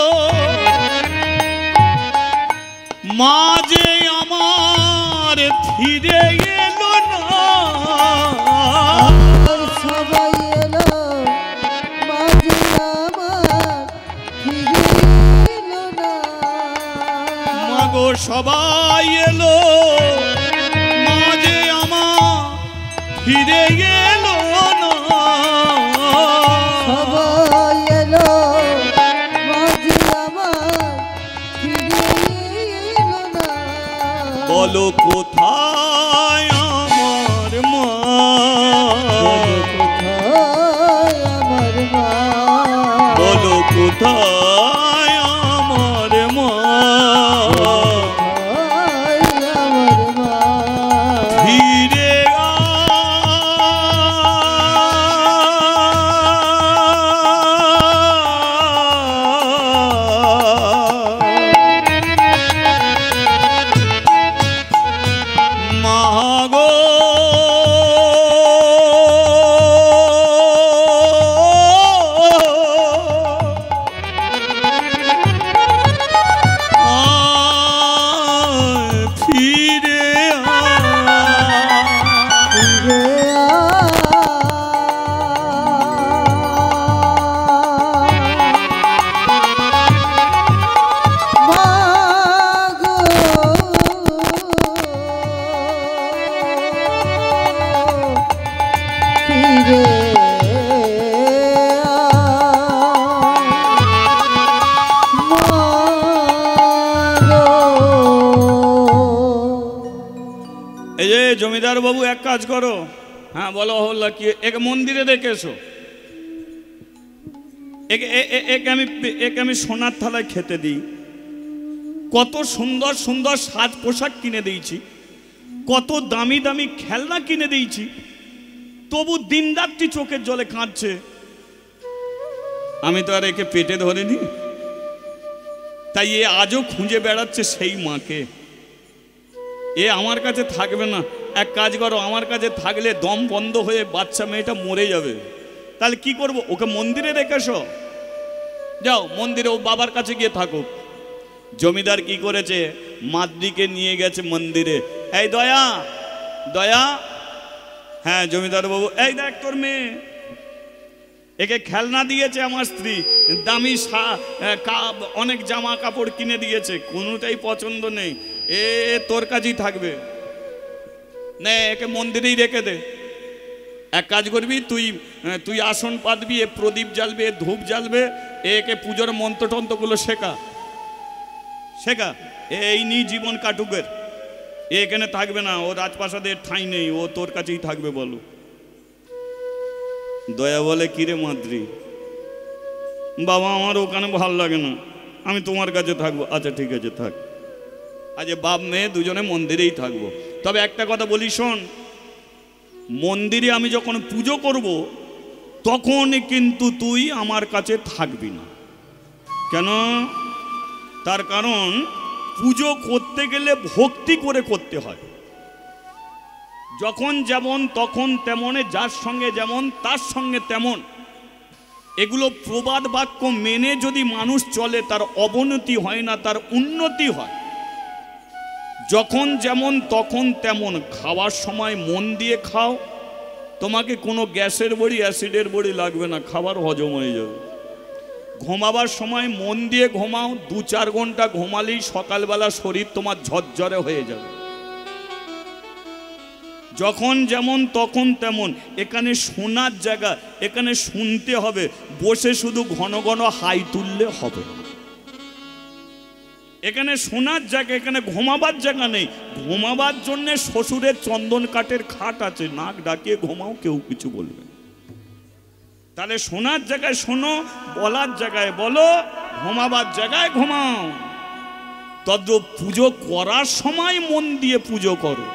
মা যে আমার ফিরে এলো না, আর সবাই এলো মাঝি আমার ফিরে এলো না, মাগো সবাই এলো মা যে আমার ফিরে এলো না, সবাই এলো মাঝি আমার ফিরে এলো না, বলো কোথায় আমার মা, বলো কোথায় আমার মা, বলো কোথায় আমার মা, কোথায় আমার মা, ফিরে মাগো ফিরে ফিরে মাগো ফিরে এই যে জমিদার বাবু এক কাজ করো, হ্যাঁ বলো হল্লা কি, একে মন্দিরে রেখে এসো, একে আমি সোনার থালায় খেতে দিই, কত সুন্দর সুন্দর সাজ পোশাক কিনে দিয়েছি, কত দামি দামি খেলনা কিনে দিয়েছি, তবু দিনরাত্রি চোখের জলে কাঁদছে। আমি তো আর একে পেটে ধরিনি, তাই এ আজও খুঁজে বেড়াচ্ছে সেই মাকে। এ আমার কাছে থাকবে না, এক কাজ করো, আমার কাছে থাকলে দম বন্ধ হয়ে বাচ্চা মেয়েটা মরে যাবে। তাহলে কি করব? ওকে মন্দিরে রেখেছো, যাও মন্দিরে ও বাবার কাছে গিয়ে থাকুক। জমিদার কি করেছে, মাদ্রিকে নিয়ে গেছে মন্দিরে। এই দয়া, দয়া, হ্যাঁ জমিদার বাবু, এই দেখ তোর মেয়ে, একে খেলনা দিয়েছে আমার স্ত্রী, দামি অনেক জামা কাপড় কিনে দিয়েছে, কোনোটাই পছন্দ নেই, এ তোর কাছেই থাকবে, নে একে মন্দিরেই রেখে দে। এক কাজ করবি, তুই আসন পাতবি, এ প্রদীপ জ্বালবে, ধূপ জ্বালবে, একে পুজোর মন্ত্রতন্ত্রগুলো শেখা, এই নিয়ে জীবন কাটুকের। এ এখানে থাকবে না, ও রাজপ্রাসাদের ঠাঁই নেই, ও তোর কাছেই থাকবে। বলো। দয়া বলে, কিরে মাদ্রি, বাবা আমার ওখানে ভাল লাগে না, আমি তোমার কাছে থাকবো। আচ্ছা ঠিক আছে থাক, আজ বাপ মেয়ে দুজনে মন্দিরেই থাকবো। তবে একটা কথা বলি শোন, মন্দিরে আমি যখন পুজো করব তখন কিন্তু তুই আমার কাছে থাকবি না। কেন? তার কারণ পুজো করতে গেলে ভক্তি করে করতে হয়। যখন যেমন তখন তেমনে, যার সঙ্গে যেমন তার সঙ্গে তেমন, এগুলো প্রবাদ বাক্য মেনে যদি মানুষ চলে তার অবনতি হয় না, তার উন্নতি হয়। যখন যেমন তখন তেমন, খাওয়ার সময় মন দিয়ে খাও, তোমাকে কোনো গ্যাসের বড়ি অ্যাসিডের বড়ি লাগবে না, খাবার হজম হয়ে যাবে। ঘুমাবার সময় মন দিয়ে ঘুমাও, 2-4 ঘন্টা ঘুমালেই সকালবেলা শরীর তোমার ঝরঝরে হয়ে যাবে। যখন যেমন তখন তেমন, এখানে শোনার জায়গা, এখানে শুনতে হবে, বসে শুধু ঘন ঘন হাই তুললে হবে। এখানে শোনার জায়গা, এখানে ঘুমাবার জায়গা নেই। ঘুমাবার জন্যে শ্বশুরের চন্দন কাঠের খাট আছে, নাক ডাকিয়ে ঘুমাও, কেউ কিছু বলবে না। তাহলে শোনার জায়গায় শোনো, বলার জায়গায় বলো, ঘুমাবার জায়গায় ঘুমাও। তদ্রূপ পুজো করার সময় মন দিয়ে পুজো করো।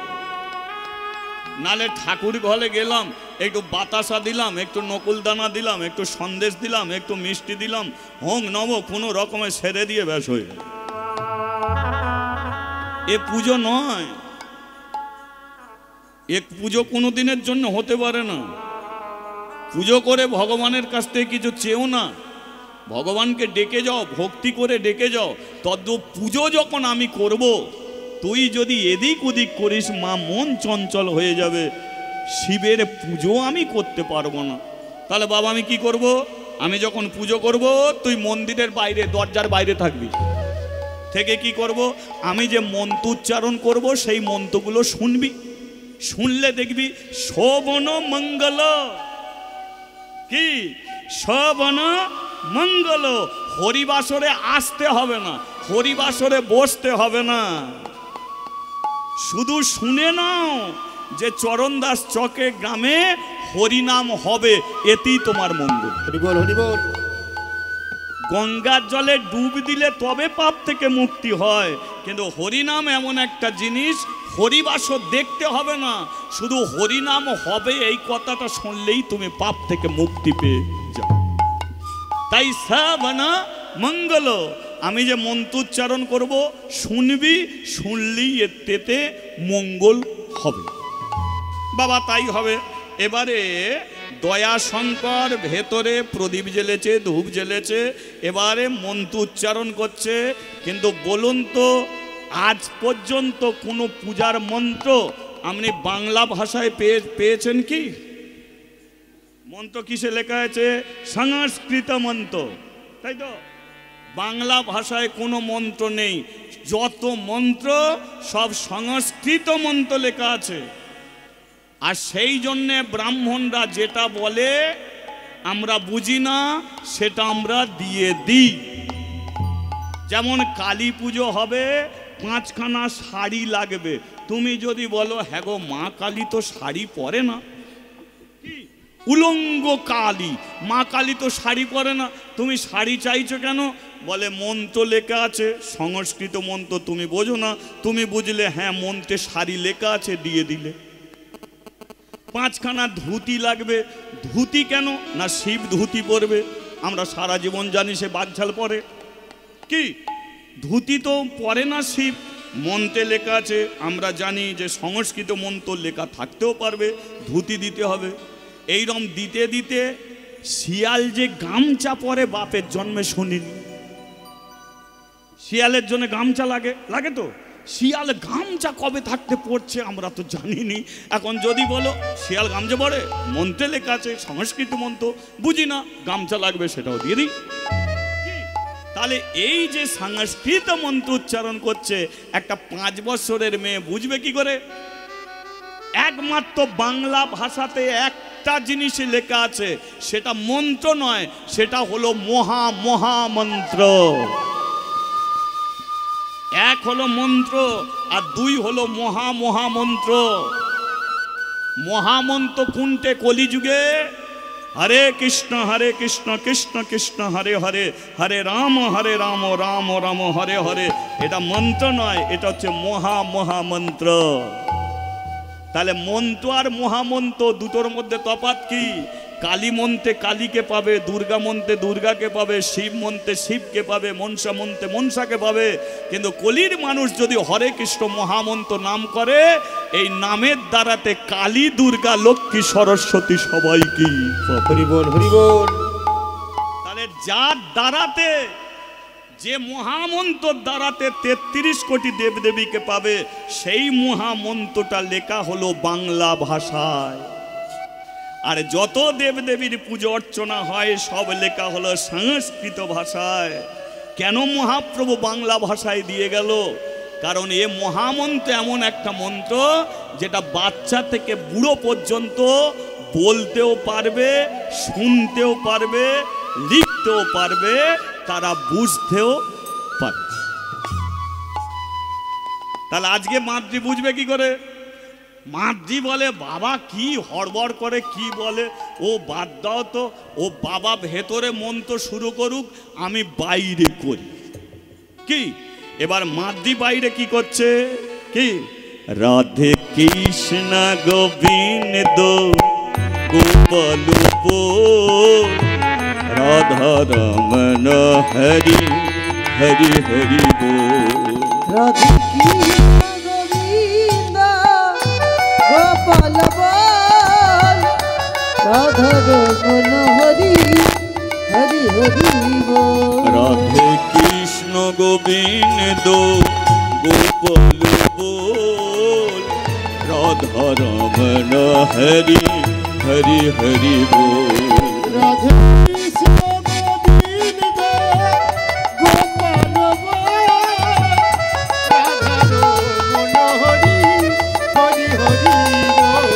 নালে ঠাকুর ঘরে গেলাম, একটু বাতাসা দিলাম, একটু নকুলদানা দিলাম, একটু সন্দেশ দিলাম, একটু মিষ্টি দিলাম, হোং নব কোনো রকমে সেরে দিয়ে ব্যাস হয়ে গেল। এ পুজো নয়, এ পুজো কোনো দিনের জন্য হতে পারে না। পুজো করে ভগবানের কাছ থেকে কিছু চেও না, ভগবানকে ডেকে যাও, ভক্তি করে ডেকে যাও। তদ্রূপ পুজো যখন আমি করব, তুই যদি এদিক ওদিক করিস, মা মন চঞ্চল হয়ে যাবে, শিবের পুজো আমি করতে পারবো না। তাহলে বাবা আমি কি করব? আমি যখন পুজো করব, তুই মন্দিরের বাইরে, দরজার বাইরে থাকবি। থেকে কি করব? আমি যে মন্ত্র উচ্চারণ করব সেই মন্ত্রগুলো শুনবি, শুনলে দেখবি শোভন মঙ্গল, কি শোভন মঙ্গল। হরিবাসরে আসতে হবে না, হরিবাসরে বসতে হবে না, শুধু শুনে নাও যে চরণদাস চকে গ্রামে হরিনাম হবে, এতেই তোমার মঙ্গল। হরিবল হরিবল। গঙ্গার জলে ডুব দিলে তবে পাপ থেকে মুক্তি হয়, কিন্তু হরিনাম এমন একটা জিনিস, হরিবাসর দেখতে হবে না, শুধু হরিনাম হবে এই কথাটা শুনলেই তুমি পাপ থেকে মুক্তি পেয়ে যাও। তাই শ্রবণ মঙ্গল, আমি যে মন্ত্র উচ্চারণ করব শুনবি, শুনলেই এতে মঙ্গল হবে। বাবা তাই হবে। এবারে দয়াশঙ্কর ভেতরে প্রদীপ জ্বেলেছে, ধূপ জ্বেলেছে, এবারে মন্ত্র উচ্চারণ করছে। কিন্তু বলুন তো, আজ পর্যন্ত কোনো পূজার মন্ত্র আপনি বাংলা ভাষায় পেয়েছেন কি? মন্ত্র কিসে লেখা আছে? সংস্কৃত মন্ত্র, তাই তো? বাংলা ভাষায় কোনো মন্ত্র নেই, যত মন্ত্র সব সংস্কৃত মন্ত্র লেখা আছে। আর সেই জন্যে ব্রাহ্মণরা যেটা বলে আমরা বুঝি না, সেটা আমরা দিয়ে দিই। যেমন কালী পুজো হবে, 5খানা শাড়ি লাগবে। তুমি যদি বলো হ্যাঁ গো মা কালী তো শাড়ি পরে না, উলঙ্গ কালী, মা কালী তো শাড়ি পরে না, তুমি শাড়ি চাইছো কেন? বলে মন্ত্র লেখা আছে, সংস্কৃত মন্ত্র তুমি বোঝো না, তুমি বুঝলে হ্যাঁ মন্ত্রে শাড়ি লেখা আছে, দিয়ে দিলে। 5খানা ধুতি লাগবে, ধুতি কেন না শিব ধুতি পরবে, আমরা সারা জীবন জানি সে বাগঝাল পরে, কি ধুতি তো পরে না শিব, মন্ত্রে লেখা আছে। আমরা জানি যে সংস্কৃত মন্ত্র লেখা থাকতেও পারবে, ধুতি দিতে হবে। এইরকম দিতে দিতে শিয়াল যে গামছা পরে বাপের জন্মে শুনিনি, শিয়ালের জন্য গামছা লাগে, লাগে তো। শিয়াল গামছা কবে থাকতে পড়ছে আমরা তো জানিনি। এখন যদি বলো শিয়াল গামছা পড়ে, মন্ত্রে লেখা আছে, সংস্কৃত মন্ত্র, বুঝি না, গামছা লাগবে সেটাও দিয়ে দিই। তাহলে এই যে সংস্কৃত মন্ত্র উচ্চারণ করছে একটা 5 বছরের মেয়ে বুঝবে কি করে? একমাত্র বাংলা ভাষাতে একটা জিনিসই লেখা আছে, সেটা মন্ত্র নয়, সেটা হলো মহামন্ত্র। এক হলো মন্ত্র আর 2 হলো মহামন্ত্র। মহামন্ত্র কোনটে? কলিযুগে হরে কৃষ্ণ কৃষ্ণ কৃষ্ণ হরে হরে, হরে রাম রাম রাম হরে হরে। এটা মন্ত্র নয়, এটা হচ্ছে মহামন্ত্র। তাহলে মন্ত্র আর মহামন্ত্র দুটোর মধ্যে তফাৎ কি? কালী মন্ত্রে কালীকে পাবে, দুর্গা মন্ত্রে দুর্গাকে পাবে, শিব মন্ত্রে শিবকে পাবে, মনসা মন্ত্রে মনসাকে পাবে। কিন্তু কলির মানুষ যদি হরে কৃষ্ণ মহামন্ত্র নাম করে, এই নামের দ্বারাতে কালী, দুর্গা, লক্ষ্মী, সরস্বতী সবাই কি হরি বল হরি বল। তাহলে যার দ্বারাতে, যে মহামন্ত্রর দ্বারাতে 33 কোটি দেবদেবীকে পাবে, সেই মহামন্ত্রটা লেখা হলো বাংলা ভাষায়। আর যত দেবদেবীর পুজো অর্চনা হয় সব লেখা হলো সংস্কৃত ভাষায়। কেন মহাপ্রভু বাংলা ভাষায় দিয়ে গেল? কারণ এ মহামন্ত্র এমন একটা মন্ত্র যেটা বাচ্চা থেকে বুড়ো পর্যন্ত বলতেও পারবে, শুনতেও পারবে, লিখতেও পারবে, তারা বুঝতেও পারবে। তাহলে আজকে মাতৃ বুঝবে কি করে? মাতৃ বলে বাবা কি হড়বড় করে কি বলে, ও বাদ দাও তো, ও বাবা ভেতরে মন্ত্র শুরু করুক, আমি বাইরে করি। কি এবার মাতৃ বাইরে কি করছে? কি রাধে কৃষ্ণ গোবিন্দ গোপাল রাধা রমন হরি হরি হরি বল। রাধে কৃষ্ণ গোবিন্দ গোপাল বল, রাধা রমন হরি হরি হরি বল। রাধে কৃষ্ণ গোবিন্দ গোপাল বল, রাধা রমন হরি হরি হরি বল। রাধে কৃষ্ণ গোবিন্দ গোপাল বল, রাধা রমন হরি হরি হরি বল।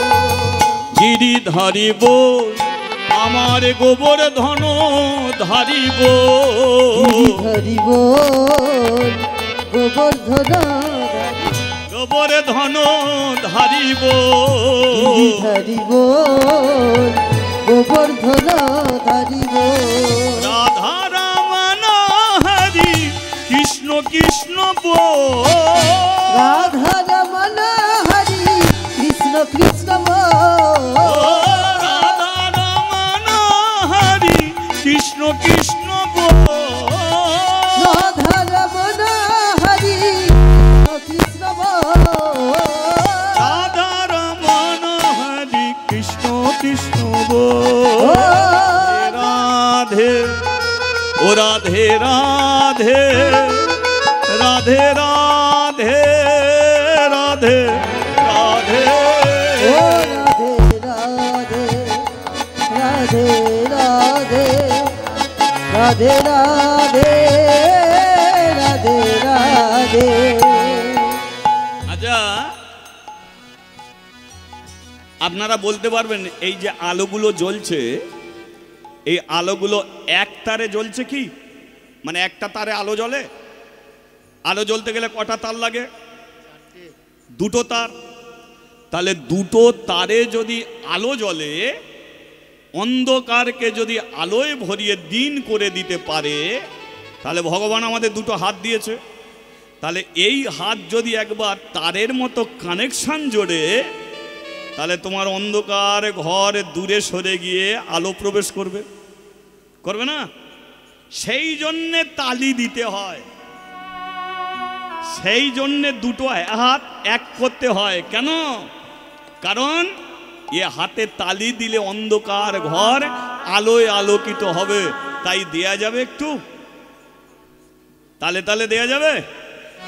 গিরিধারী বল, আমার গোবর ধন ধারিব। হরি বল, গোবর্ধন গোবর ধন ধারিব। হরি বল, গোবর্ধন হরি বল। রাধা রমন হরি কৃষ্ণ কৃষ্ণ বল। রাধা রমন হরি কৃষ্ণ কৃষ্ণ বল। রাধা রমন হরি কৃষ্ণ কৃষ্ণ বল। রাধা রমন হরি কৃষ্ণ বল। রাধা রমন হরি কৃষ্ণ কৃষ্ণ বল। রাধে ও রাধে রাধে রাধে রাধে রাধে রাধে। ও রাধে রাধে রাধে রাধে রাধে রাধে রাধে। আচ্ছা, আপনারা বলতে পারবেন এই যে আলোগুলো জ্বলছে, এই আলোগুলো এক তারে জ্বলছে কি? মানে একটা তারে আলো জ্বলে? আলো জ্বলতে গেলে কটা তার লাগে? 2টো তার। তাহলে 2টো তারে যদি আলো জ্বলে, অন্ধকারকে যদি আলোয় ভরিয়ে দিন করে দিতে পারে, তাহলে ভগবান আমাদের 2টো হাত দিয়েছে। তাহলে এই হাত যদি একবার তারের মতো কানেকশন জোড়ে, তাহলে তোমার অন্ধকার ঘর দূরে সরে গিয়ে আলো প্রবেশ করবে, করবে না? সেই জন্যে তালি দিতে হয়, সেই জন্যে 2টো হাত এক করতে হয়। কেন? কারণ এ হাতে তালি দিলে অন্ধকার ঘর আলোয় আলোকিত হবে। তাই দেয়া যাবে একটু তালে তালে দেয়া যাবে?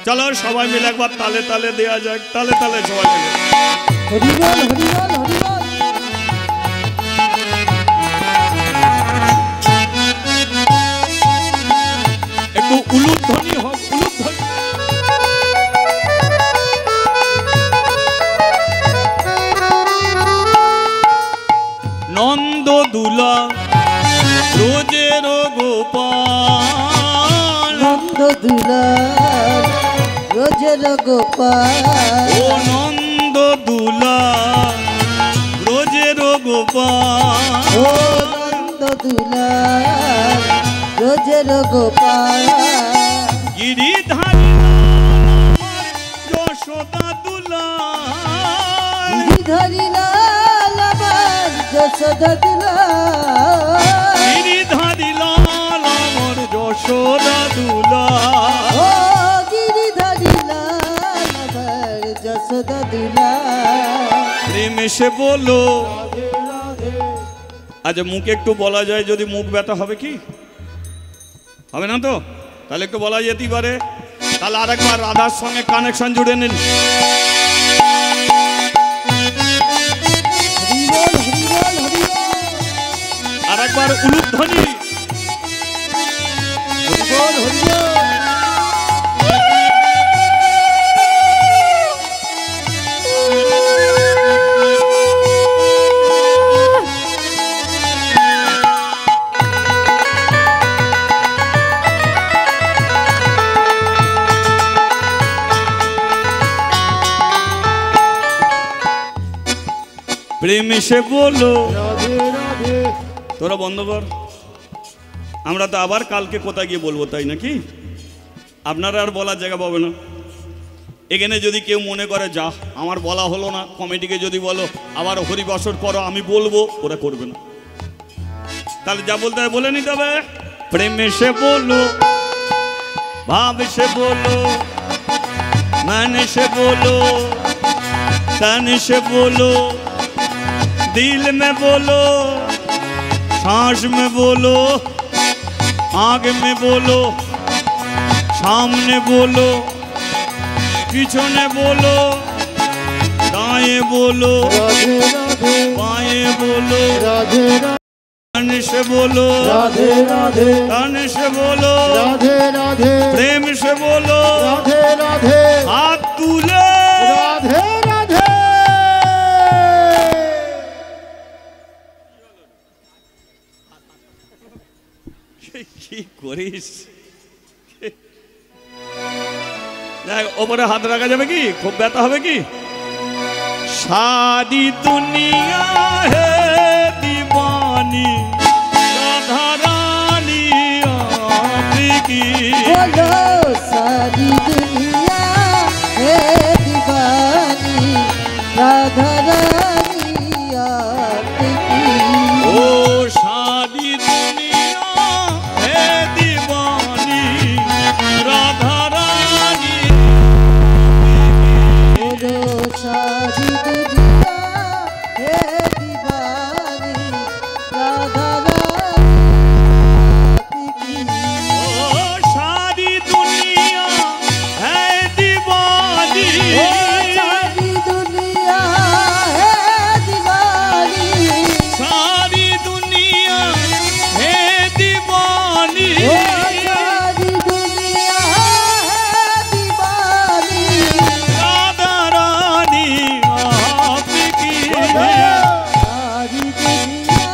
চলো সবাই মিলে একবার তালে তালে দেয়া যাক, তালে তালে সবাই মিলে। হরি বল হরি বল হরি বল। একটু উলুধ্বনি হোক, উলুধ্বনি। নন্দ দুলা রোজের গোপাল, নন্দ দুলাল রোজের গোপাল, ও নন্দ দুলা রোজের গোপাল, ও নন্দ দুলাল রোজের গোপাল, গিরিধারী যশোদা দুলাল, গিরিধারী লাল আমার যশোদা দুলাল, গিরিধারী লাল আমার যশোদা দুলাল, ও গিরিধারী লাল আমার যশোদা দুলাল। প্রেম এসে বলো। আচ্ছা মুখে একটু বলা যায়, যদি মুখ ব্যথা হবে কি হবে না তো? তাহলে একটু বলা যেতেই পারে। তাহলে আরেকবার রাধার সঙ্গে কানেকশন জুড়ে নিন। হরি বল হরি বল হরি বল। আরেকবার উলুধ্বনি। হরি বল হরি বল। প্রেম এসে বলো। রাধে রাধে। তোরা বন্ধ কর, আমরা তো আবার কালকে কোথায় গিয়ে বলবো, তাই নাকি? আপনারা আর বলার জায়গা পাবে না। এখানে যদি কেউ মনে করে যা আমার বলা হলো না, কমিটিকে যদি বলো আবার হরিবসর করো আমি বলবো, ওরা করবে না। তাহলে যা বলতে হয় বলে নিতে হবে। প্রেম এসে বলো, ভাব এসে বলো, মান এসে বলো, तन से बोलो, दिल में बोलो, सांस में बोलो, आग में बोलो, सामने बोलो, पीछे बोलो, दाएं बोलो, राधे राधे। बाएं बोलो, राधे राधे। तन से बोलो, राधे राधे। तन से बोलो, राधे राधे। प्रेम से बोलो, राधे राधे। हाथ तुले, राधे राधे। কি করিস? দেখ ওপরে হাত রাখা যাবে কি? খুব ব্যথা হবে কি? সারি দুনিয়া হে দিবানি রাধা রানী আপকি, बोलो सारी दुनिया है दीवानी राधा रानी आपकी। ও সারি দুনিয়া হে দিবানি রাধা রানী, बोलो सारी दुनिया है दीवानी राधा रानी आपकी। ও সারি দুনিয়া হে দিবানি, ओ सारी दुनिया है दीवानी, सारी दुनिया है दीवानी, ओ सारी दुनिया है दीवानी राधा रानी आपकी। सारी दुनिया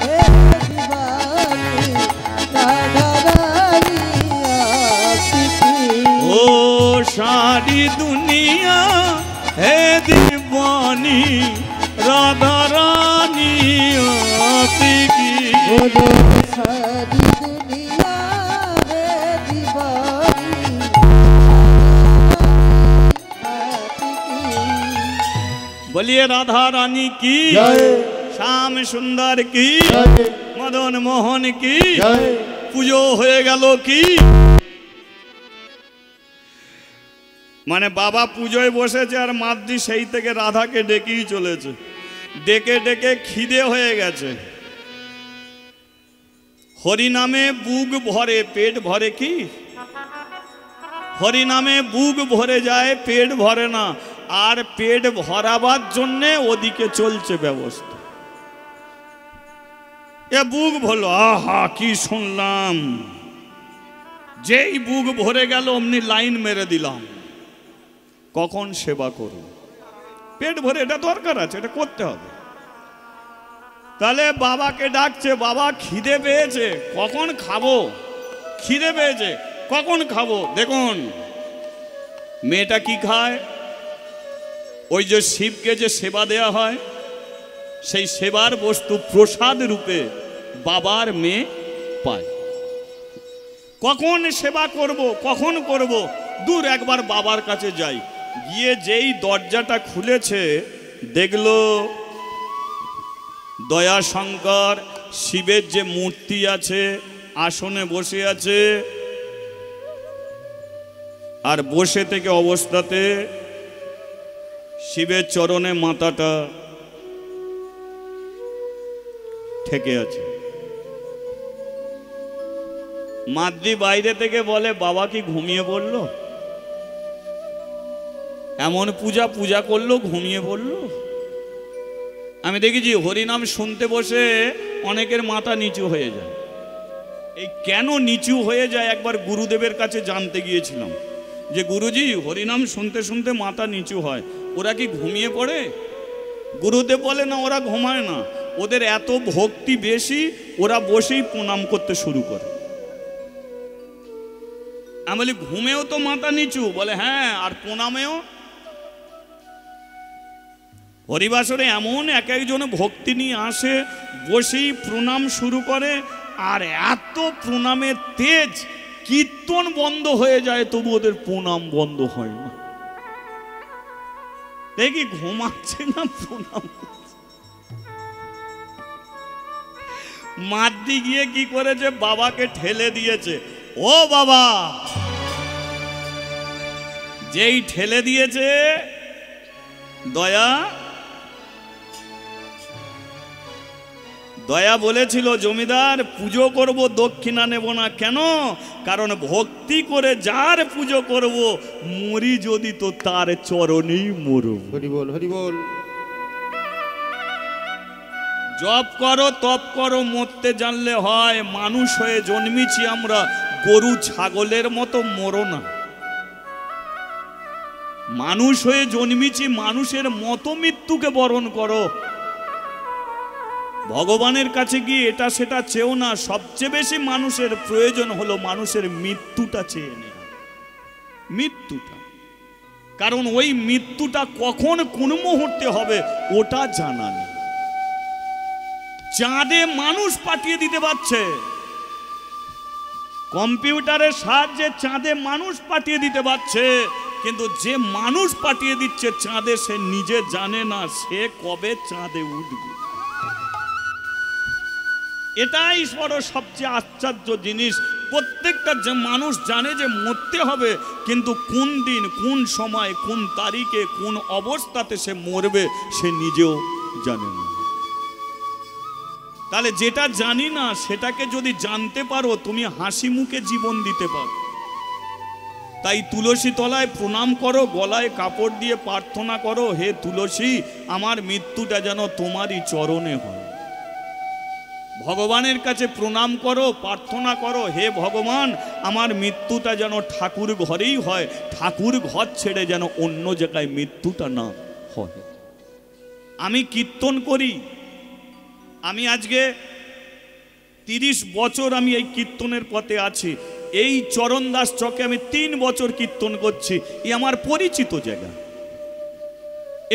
है दीवानी राधा रानी आपकी। ओ सारी दुनिया है दीवानी राधा रानी आपकी। बोलो सारी दुनिया है दीवानी आपकी। बोलिए राधा रानी की, जय। श्याम सुंदर की, जय। मदन मोहन की, जय। পুজো হয়ে গেল কি? মানে বাবা পুজোয় বসেছে আর মাদ্রি সেই থেকে রাধাকে ডেকেই চলেছে, ডেকে ডেকে খিদে হয়ে গেছে। হরি নামে বুক ভরে পেট ভরে কি? হরিনামে বুক ভরে যায়, পেট ভরে না। আর পেট ভরাবার জন্যে ওদিকে চলছে ব্যবস্থা। এ বুক ভরলো, আহা কি শুনলাম, যেই বুক ভরে গেল অমনি লাইন মেরে দিলাম, কখন সেবা করব। পেট ভরে, এটা দরকার আছে, এটা করতে হবে। তাহলে বাবাকে ডাকছে, বাবা খিদে পেয়েছে, কখন খাবো, খিদে পেয়েছে কখন খাবো। দেখুন মেয়েটা কি খায়, ওই যে শিবকে যে সেবা দেয়া হয়, সেই সেবার বস্তু প্রসাদ রূপে বাবার মেয়ে পায়। কখন সেবা করব, কখন করব, দূর একবার বাবার কাছে যাই। গিয়ে যেই দরজাটা খুলেছে, দেখলো দয়াশঙ্কর শিবের যে মূর্তি আছে আসনে বসে আছে, আর বসে থেকে অবস্থাতে শিবের চরণে মাথাটা ঠেকে আছে। মাদ্রি বাইরে থেকে বলে, বাবা কি ঘুমিয়ে পড়লো? এমন পূজা করলো, ঘুমিয়ে পড়লো। আমি দেখেছি হরিনাম শুনতে বসে অনেকের মাথা নিচু হয়ে যায়। এই কেন নিচু হয়ে যায়, একবার গুরুদেবের কাছে জানতে গিয়েছিলাম যে গুরুজি হরিনাম শুনতে শুনতে মাথা নিচু হয়, ওরা কি ঘুমিয়ে পড়ে? গুরুদেব বলে না, ওরা ঘুমায় না, ওদের এত ভক্তি বেশি, ওরা বসেই প্রণাম করতে শুরু করে। আমি বলি ঘুমেও তো মাথা নিচু? বলে হ্যাঁ, আর প্রণামেও। হরিবাসরে এমন এক একজন ভক্তি নিয়ে আসে, বসেই প্রণাম শুরু করে, আর এত প্রণামের তেজ, কীর্তন বন্ধ হয়ে যায় তবু ওদের প্রণাম বন্ধ হয় না। দেখি ঘুমাচ্ছে না প্রণাম করছে। মাদ্রি গিয়ে কি করেছে, বাবাকে ঠেলে দিয়েছে। ও বাবা, যেই ঠেলে দিয়েছে, দয়া বলেছিল জমিদার পুজো করব, দক্ষিণা নেব না। কেন? কারণ ভক্তি করে যার পুজো করব, মরি যদি তো তার চরণেই মরব। হরি বল, হরি বল। জপ করো, তপ করো, মরতে জানলে হয়। মানুষ হয়ে জন্মেছি আমরা, গরু ছাগলের মতো মরো না। মানুষ হয়ে জন্মেছি, মানুষের মতো মৃত্যুকে বরণ করো। ভগবানের কাছে গিয়ে এটা সেটা চেও না। সবচেয়ে বেশি মানুষের প্রয়োজন হলো মানুষের মৃত্যুটা চেয়ে নেওয়া, মৃত্যুটা। কারণ ওই মৃত্যুটা কখন কোন মুহূর্তে হবে ওটা জানা নেই। চাঁদে মানুষ পাঠিয়ে দিতে পারছে, কম্পিউটারের সাহায্যে চাঁদে মানুষ পাঠিয়ে দিতে পারছে, কিন্তু যে মানুষ পাঠিয়ে দিচ্ছে চাঁদে, সে নিজে জানে না সে কবে চাঁদে উঠবে। এটাই বড় সবচেয়ে আশ্চর্য জিনিস। প্রত্যেকটা যে মানুষ জানে যে মরতে হবে, কিন্তু কোন দিন, কোন সময়, কোন তারিখে, কোন অবস্থাতে সে মরবে সে নিজেও জানে না। তাহলে যেটা জানি না সেটাকে যদি জানতে পারো, তুমি হাসি মুখে জীবন দিতে পারো। তাই তুলসী তলায় প্রণাম করো, গলায় কাপড় দিয়ে প্রার্থনা করো, হে তুলসী, আমার মৃত্যুটা যেন তোমারই চরণে হয়। ভগবানের কাছে প্রণাম করো, প্রার্থনা করো, হে ভগবান, আমার মৃত্যুটা যেন ঠাকুর ঘরেই হয়, ঠাকুর ঘর ছেড়ে যেন অন্য জায়গায় মৃত্যুটা না হয়। আমি কীর্তন করি, আমি আজকে 30 বছর আমি এই কীর্তনের পথে আছি। এই চরণদাস চকে আমি 3 বছর কীর্তন করছি। এ আমার পরিচিত জায়গা,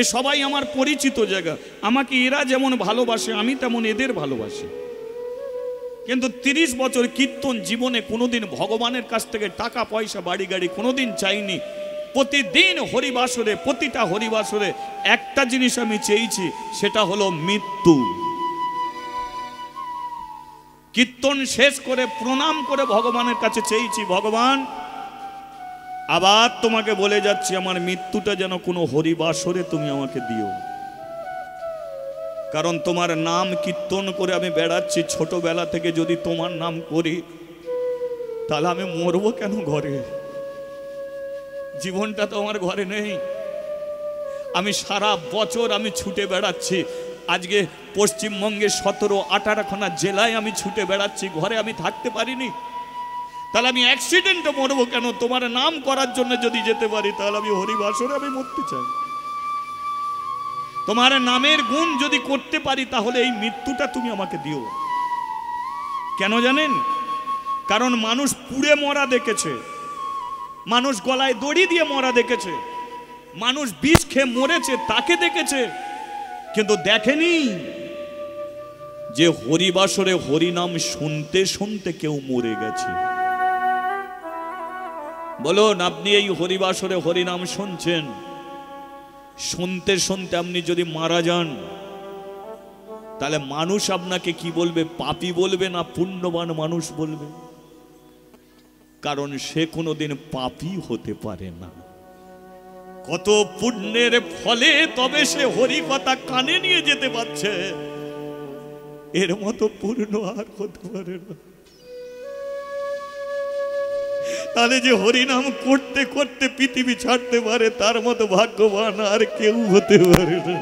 এ সবাই আমার পরিচিত জায়গা। আমাকে এরা যেমন ভালোবাসে, আমি তেমন এদের ভালোবাসি। কিন্তু 30 বছর কীর্তন জীবনে কোনোদিন ভগবানের কাছ থেকে টাকা পয়সা, বাড়ি গাড়ি কোনোদিন চাইনি। প্রতিদিন হরিবাসরে, প্রতিটা হরিবাসরে একটা জিনিস আমি চেয়েছি, সেটা হলো মৃত্যু। কীর্তন শেষ করে প্রণাম করে ভগবানের কাছে চেয়েছি, ভগবান আবার তোমাকে বলে যাচ্ছি, আমার মৃত্যুটা যেন কোনো হরিবাসরে তুমি আমাকে দিও। কারণ তোমার নাম কীর্তন করে আমি বেড়াচ্ছি ছোটবেলা থেকে। যদি তোমার নাম করি তাহলে আমি মরবো কেন ঘরে? জীবনটা তো আমার ঘরে নেই। আমি সারা বছর আমি ছুটে বেড়াচ্ছি। আজকে পশ্চিমবঙ্গে 17-18খানা জেলায় আমি ছুটে বেড়াচ্ছি, ঘরে আমি থাকতে পারিনি। তাহলে আমি অ্যাক্সিডেন্টে মরবো কেন? তোমার নাম করার জন্য যদি যেতে পারি তাহলে আমি হরিবাসরে আমি মরতে চাই। তোমার নামের গুণ যদি করতে পারি তাহলে এই মৃত্যুটা তুমি আমাকে দিও। কেন জানেন? কারণ মানুষ পুড়ে মরা দেখেছে, মানুষ গলায় দড়ি দিয়ে মরা দেখেছে, মানুষ বিষ খেয়ে মরেছে তাকে দেখেছে, কিন্তু দেখেনি যে হরিবাসরে হরিনাম শুনতে শুনতে কেউ মরে গেছে। বলুন, আপনি এই হরিবাসরে হরিনাম শুনছেন, শুনতে শুনতে আপনি যদি মারা যান তাহলে মানুষ আপনাকে কি বলবে? পাপী বলবে না পুণ্যবান মানুষ বলবে? কারণ সে কোনোদিন পাপী হতে পারে না। কত পুণ্যের ফলে তবে সে হরি কথা কানে নিয়ে যেতে পারছে, এর মতো পূর্ণ আর হতে পারে না। তাহলে যে হরিনাম করতে করতে পৃথিবী ছাড়তে পারে তার মতো ভাগ্যবান আর কেউ হতে পারে না।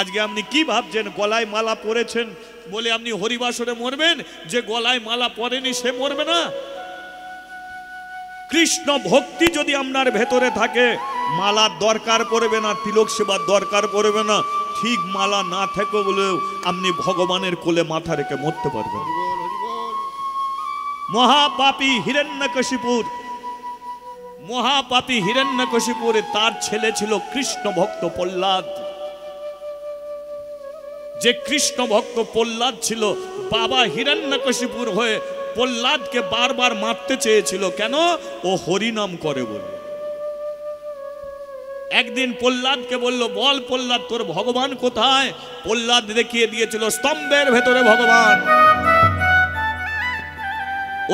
আজকে আপনি কি ভাবছেন? গলায় মালা পরেছেন বলে আপনি হরিবাসরে মরবেন? যে গলায় মালা পরেনি সে মরবে না? কৃষ্ণ ভক্তি যদি আপনার ভেতরে থাকে, মালার দরকার পড়বে না, তিলক সেবার দরকার পড়বে না। ঠিক মালা না থাকে বলেও আপনি ভগবানের কোলে মাথা রেখে মরতে পারবেন। মহাপাপী হিরণ্যকশিপুরে তার ছেলে ছিল কৃষ্ণ ভক্ত প্রহ্লাদ। যে কৃষ্ণ ভক্ত প্রহ্লাদ ছিল, বাবা হিরণ্যকশিপুর হয়ে প্রহ্লাদকে বারবার মারতে চেয়েছিল। কেন? ও হরিনাম করে বলে। একদিন প্রহ্লাদকে বলল, বল প্রহ্লাদ তোর ভগবান কোথায়? প্রহ্লাদ দেখিয়ে দিয়েছিল স্তম্ভের ভেতরে ভগবান,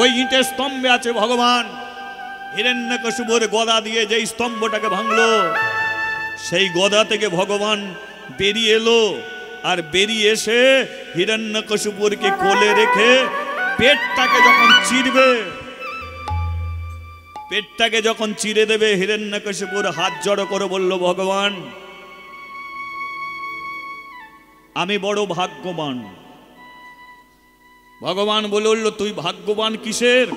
ওই ইটের স্তম্ভে আছে ভগবান। হিরণ্যকশিপুর গদা দিয়ে যেই স্তম্ভটাকে ভাঙলো, সেই গদা থেকে ভগবান বেরিয়ে এলো। আর বেরিয়ে এসে হিরণ্যকশিপুরকে কোলে রেখে পেটটাকে যখন চিরে দেবে, হিরণ্যকশিপুর হাত জড়ো করে বলল, ভগবান আমি বড় ভাগ্যবান। ভগবান বলে উঠল, তুই ভাগ্যবান কিসের?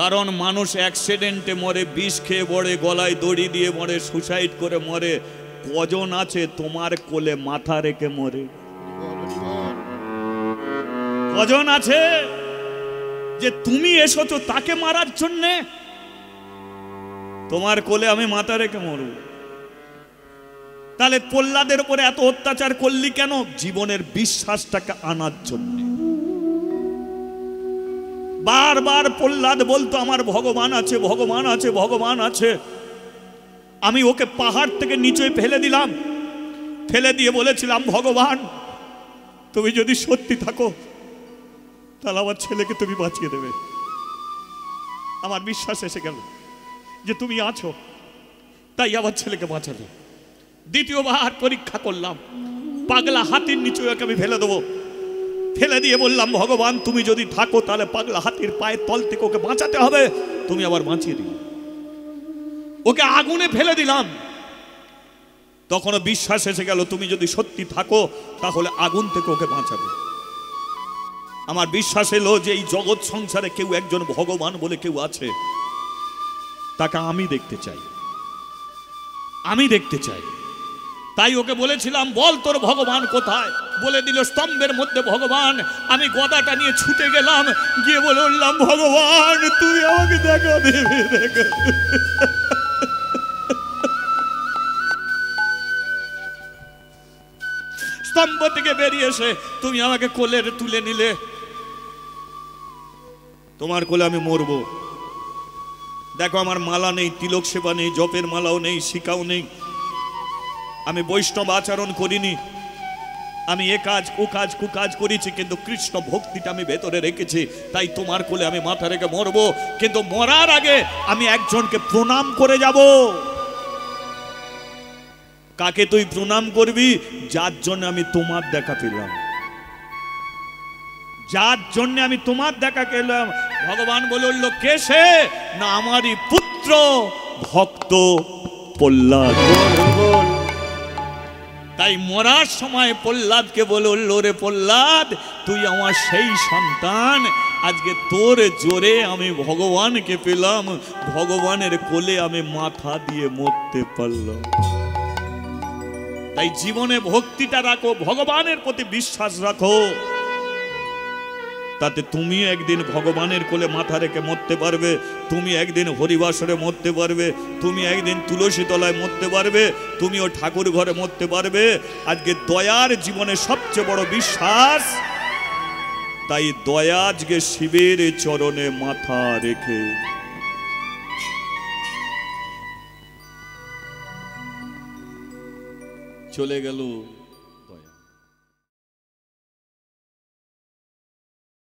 কারণ মানুষ অ্যাক্সিডেন্টে মরে, বিষ খেয়ে মরে, গলায় দড়ি দিয়ে মরে, সুসাইড করে মরে। কজন আছে তোমার কোলে মাথা রেখে মরে? কজন আছে যে তুমি এসেছো তাকে মারার জন্যে? তোমার কোলে আমি মাথা রেখে মরব। তাহলে প্রহ্লাদের উপরে এত অত্যাচার করলি কেন? জীবনের বিশ্বাসটাকে আনার জন্য। বারবার প্রহ্লাদ বলতো আমার ভগবান আছে, ভগবান আছে, ভগবান আছে। আমি ওকে পাহাড় থেকে নিচে ফেলে দিলাম, ফেলে দিয়ে বলেছিলাম, ভগবান তুমি যদি সত্যি থাকো তাহলে আমার ছেলেকে তুমি বাঁচিয়ে দেবে। আমার বিশ্বাস এসে গেল যে তুমি আছো, তাই আমার ছেলেকে বাঁচালে। দ্বিতীয়বার পরীক্ষা করলাম, পাগলা হাতির নিচে ওকে আমি ফেলে দেবো। ফেলে দিয়ে বললাম, ভগবান তুমি যদি থাকো তাহলে পাগলা হাতির পায়ের তল থেকে ওকে বাঁচাতে হবে, তুমি আবার বাঁচিয়ে দিলে। ওকে আগুনে ফেলে দিলাম, তখনও বিশ্বাস এসে গেল তুমি যদি সত্যি থাকো তাহলে আগুন থেকে ওকে বাঁচাবে। আমার বিশ্বাস এলো যে এই জগৎ সংসারে কেউ একজন ভগবান বলে কেউ আছে, তাকে আমি দেখতে চাই, আমি দেখতে চাই। তাই ওকে বলেছিলাম, বল তোর ভগবান কোথায়? বলে দিল স্তম্ভের মধ্যে ভগবান। আমি গদাটা নিয়ে ছুটে গেলাম, গিয়ে বললাম, ভগবান তুই আমাকে দেখা দেবে, দেখা। স্তম্ভ থেকে বেরিয়ে এসে তুমি আমাকে কোলে তুলে নিলে, তোমার কোলে আমি মরবো। দেখো আমার মালা নেই, তিলক সেবা নেই, জপের মালাও নেই, শিকাও নেই, আমি বৈষ্ণব আচরণ করিনি, আমি এ কাজ ও কাজ কু কাজ করেছি, কিন্তু কৃষ্ণ ভক্তিটা আমি ভেতরে রেখেছি। তাই তোমার কোলে আমি মাথা রেখে মরবো, কিন্তু মরার আগে আমি একজনকে প্রণাম করে যাব। কাকে তুই প্রণাম করবি? যার জন্য আমি তোমার দেখা পেলাম, যার জন্য আমি তোমার দেখা পেলাম। ভগবান বলে উঠল, কে সে? না আমারই পুত্র ভক্ত প্রহ্লাদ। তাই মরার সময় প্রহ্লাদকে বলে উঠল, রে প্রহ্লাদ, তুই আমার সেই সন্তান, আজকে তোর জোরে আমি ভগবানকে পেলাম, ভগবানের কোলে আমি মাথা দিয়ে মরতে পারলাম। তাই জীবনে ভক্তিটা রাখো, ভগবানের প্রতি বিশ্বাস রাখো, তাতে তুমি একদিন ভগবানের কোলে মাথা রেখে মরতে পারবে, তুমি একদিন হরিবাসরে মরতে পারবে, তুমি একদিন তুলসী তলায় মরতে পারবে, তুমিও ঠাকুর ঘরে মরতে পারবে। আজকে দয়ার জীবনে সবচেয়ে বড় বিশ্বাস, তাই দয়া আজকে শিবের চরণে মাথা রেখে চলে গেল।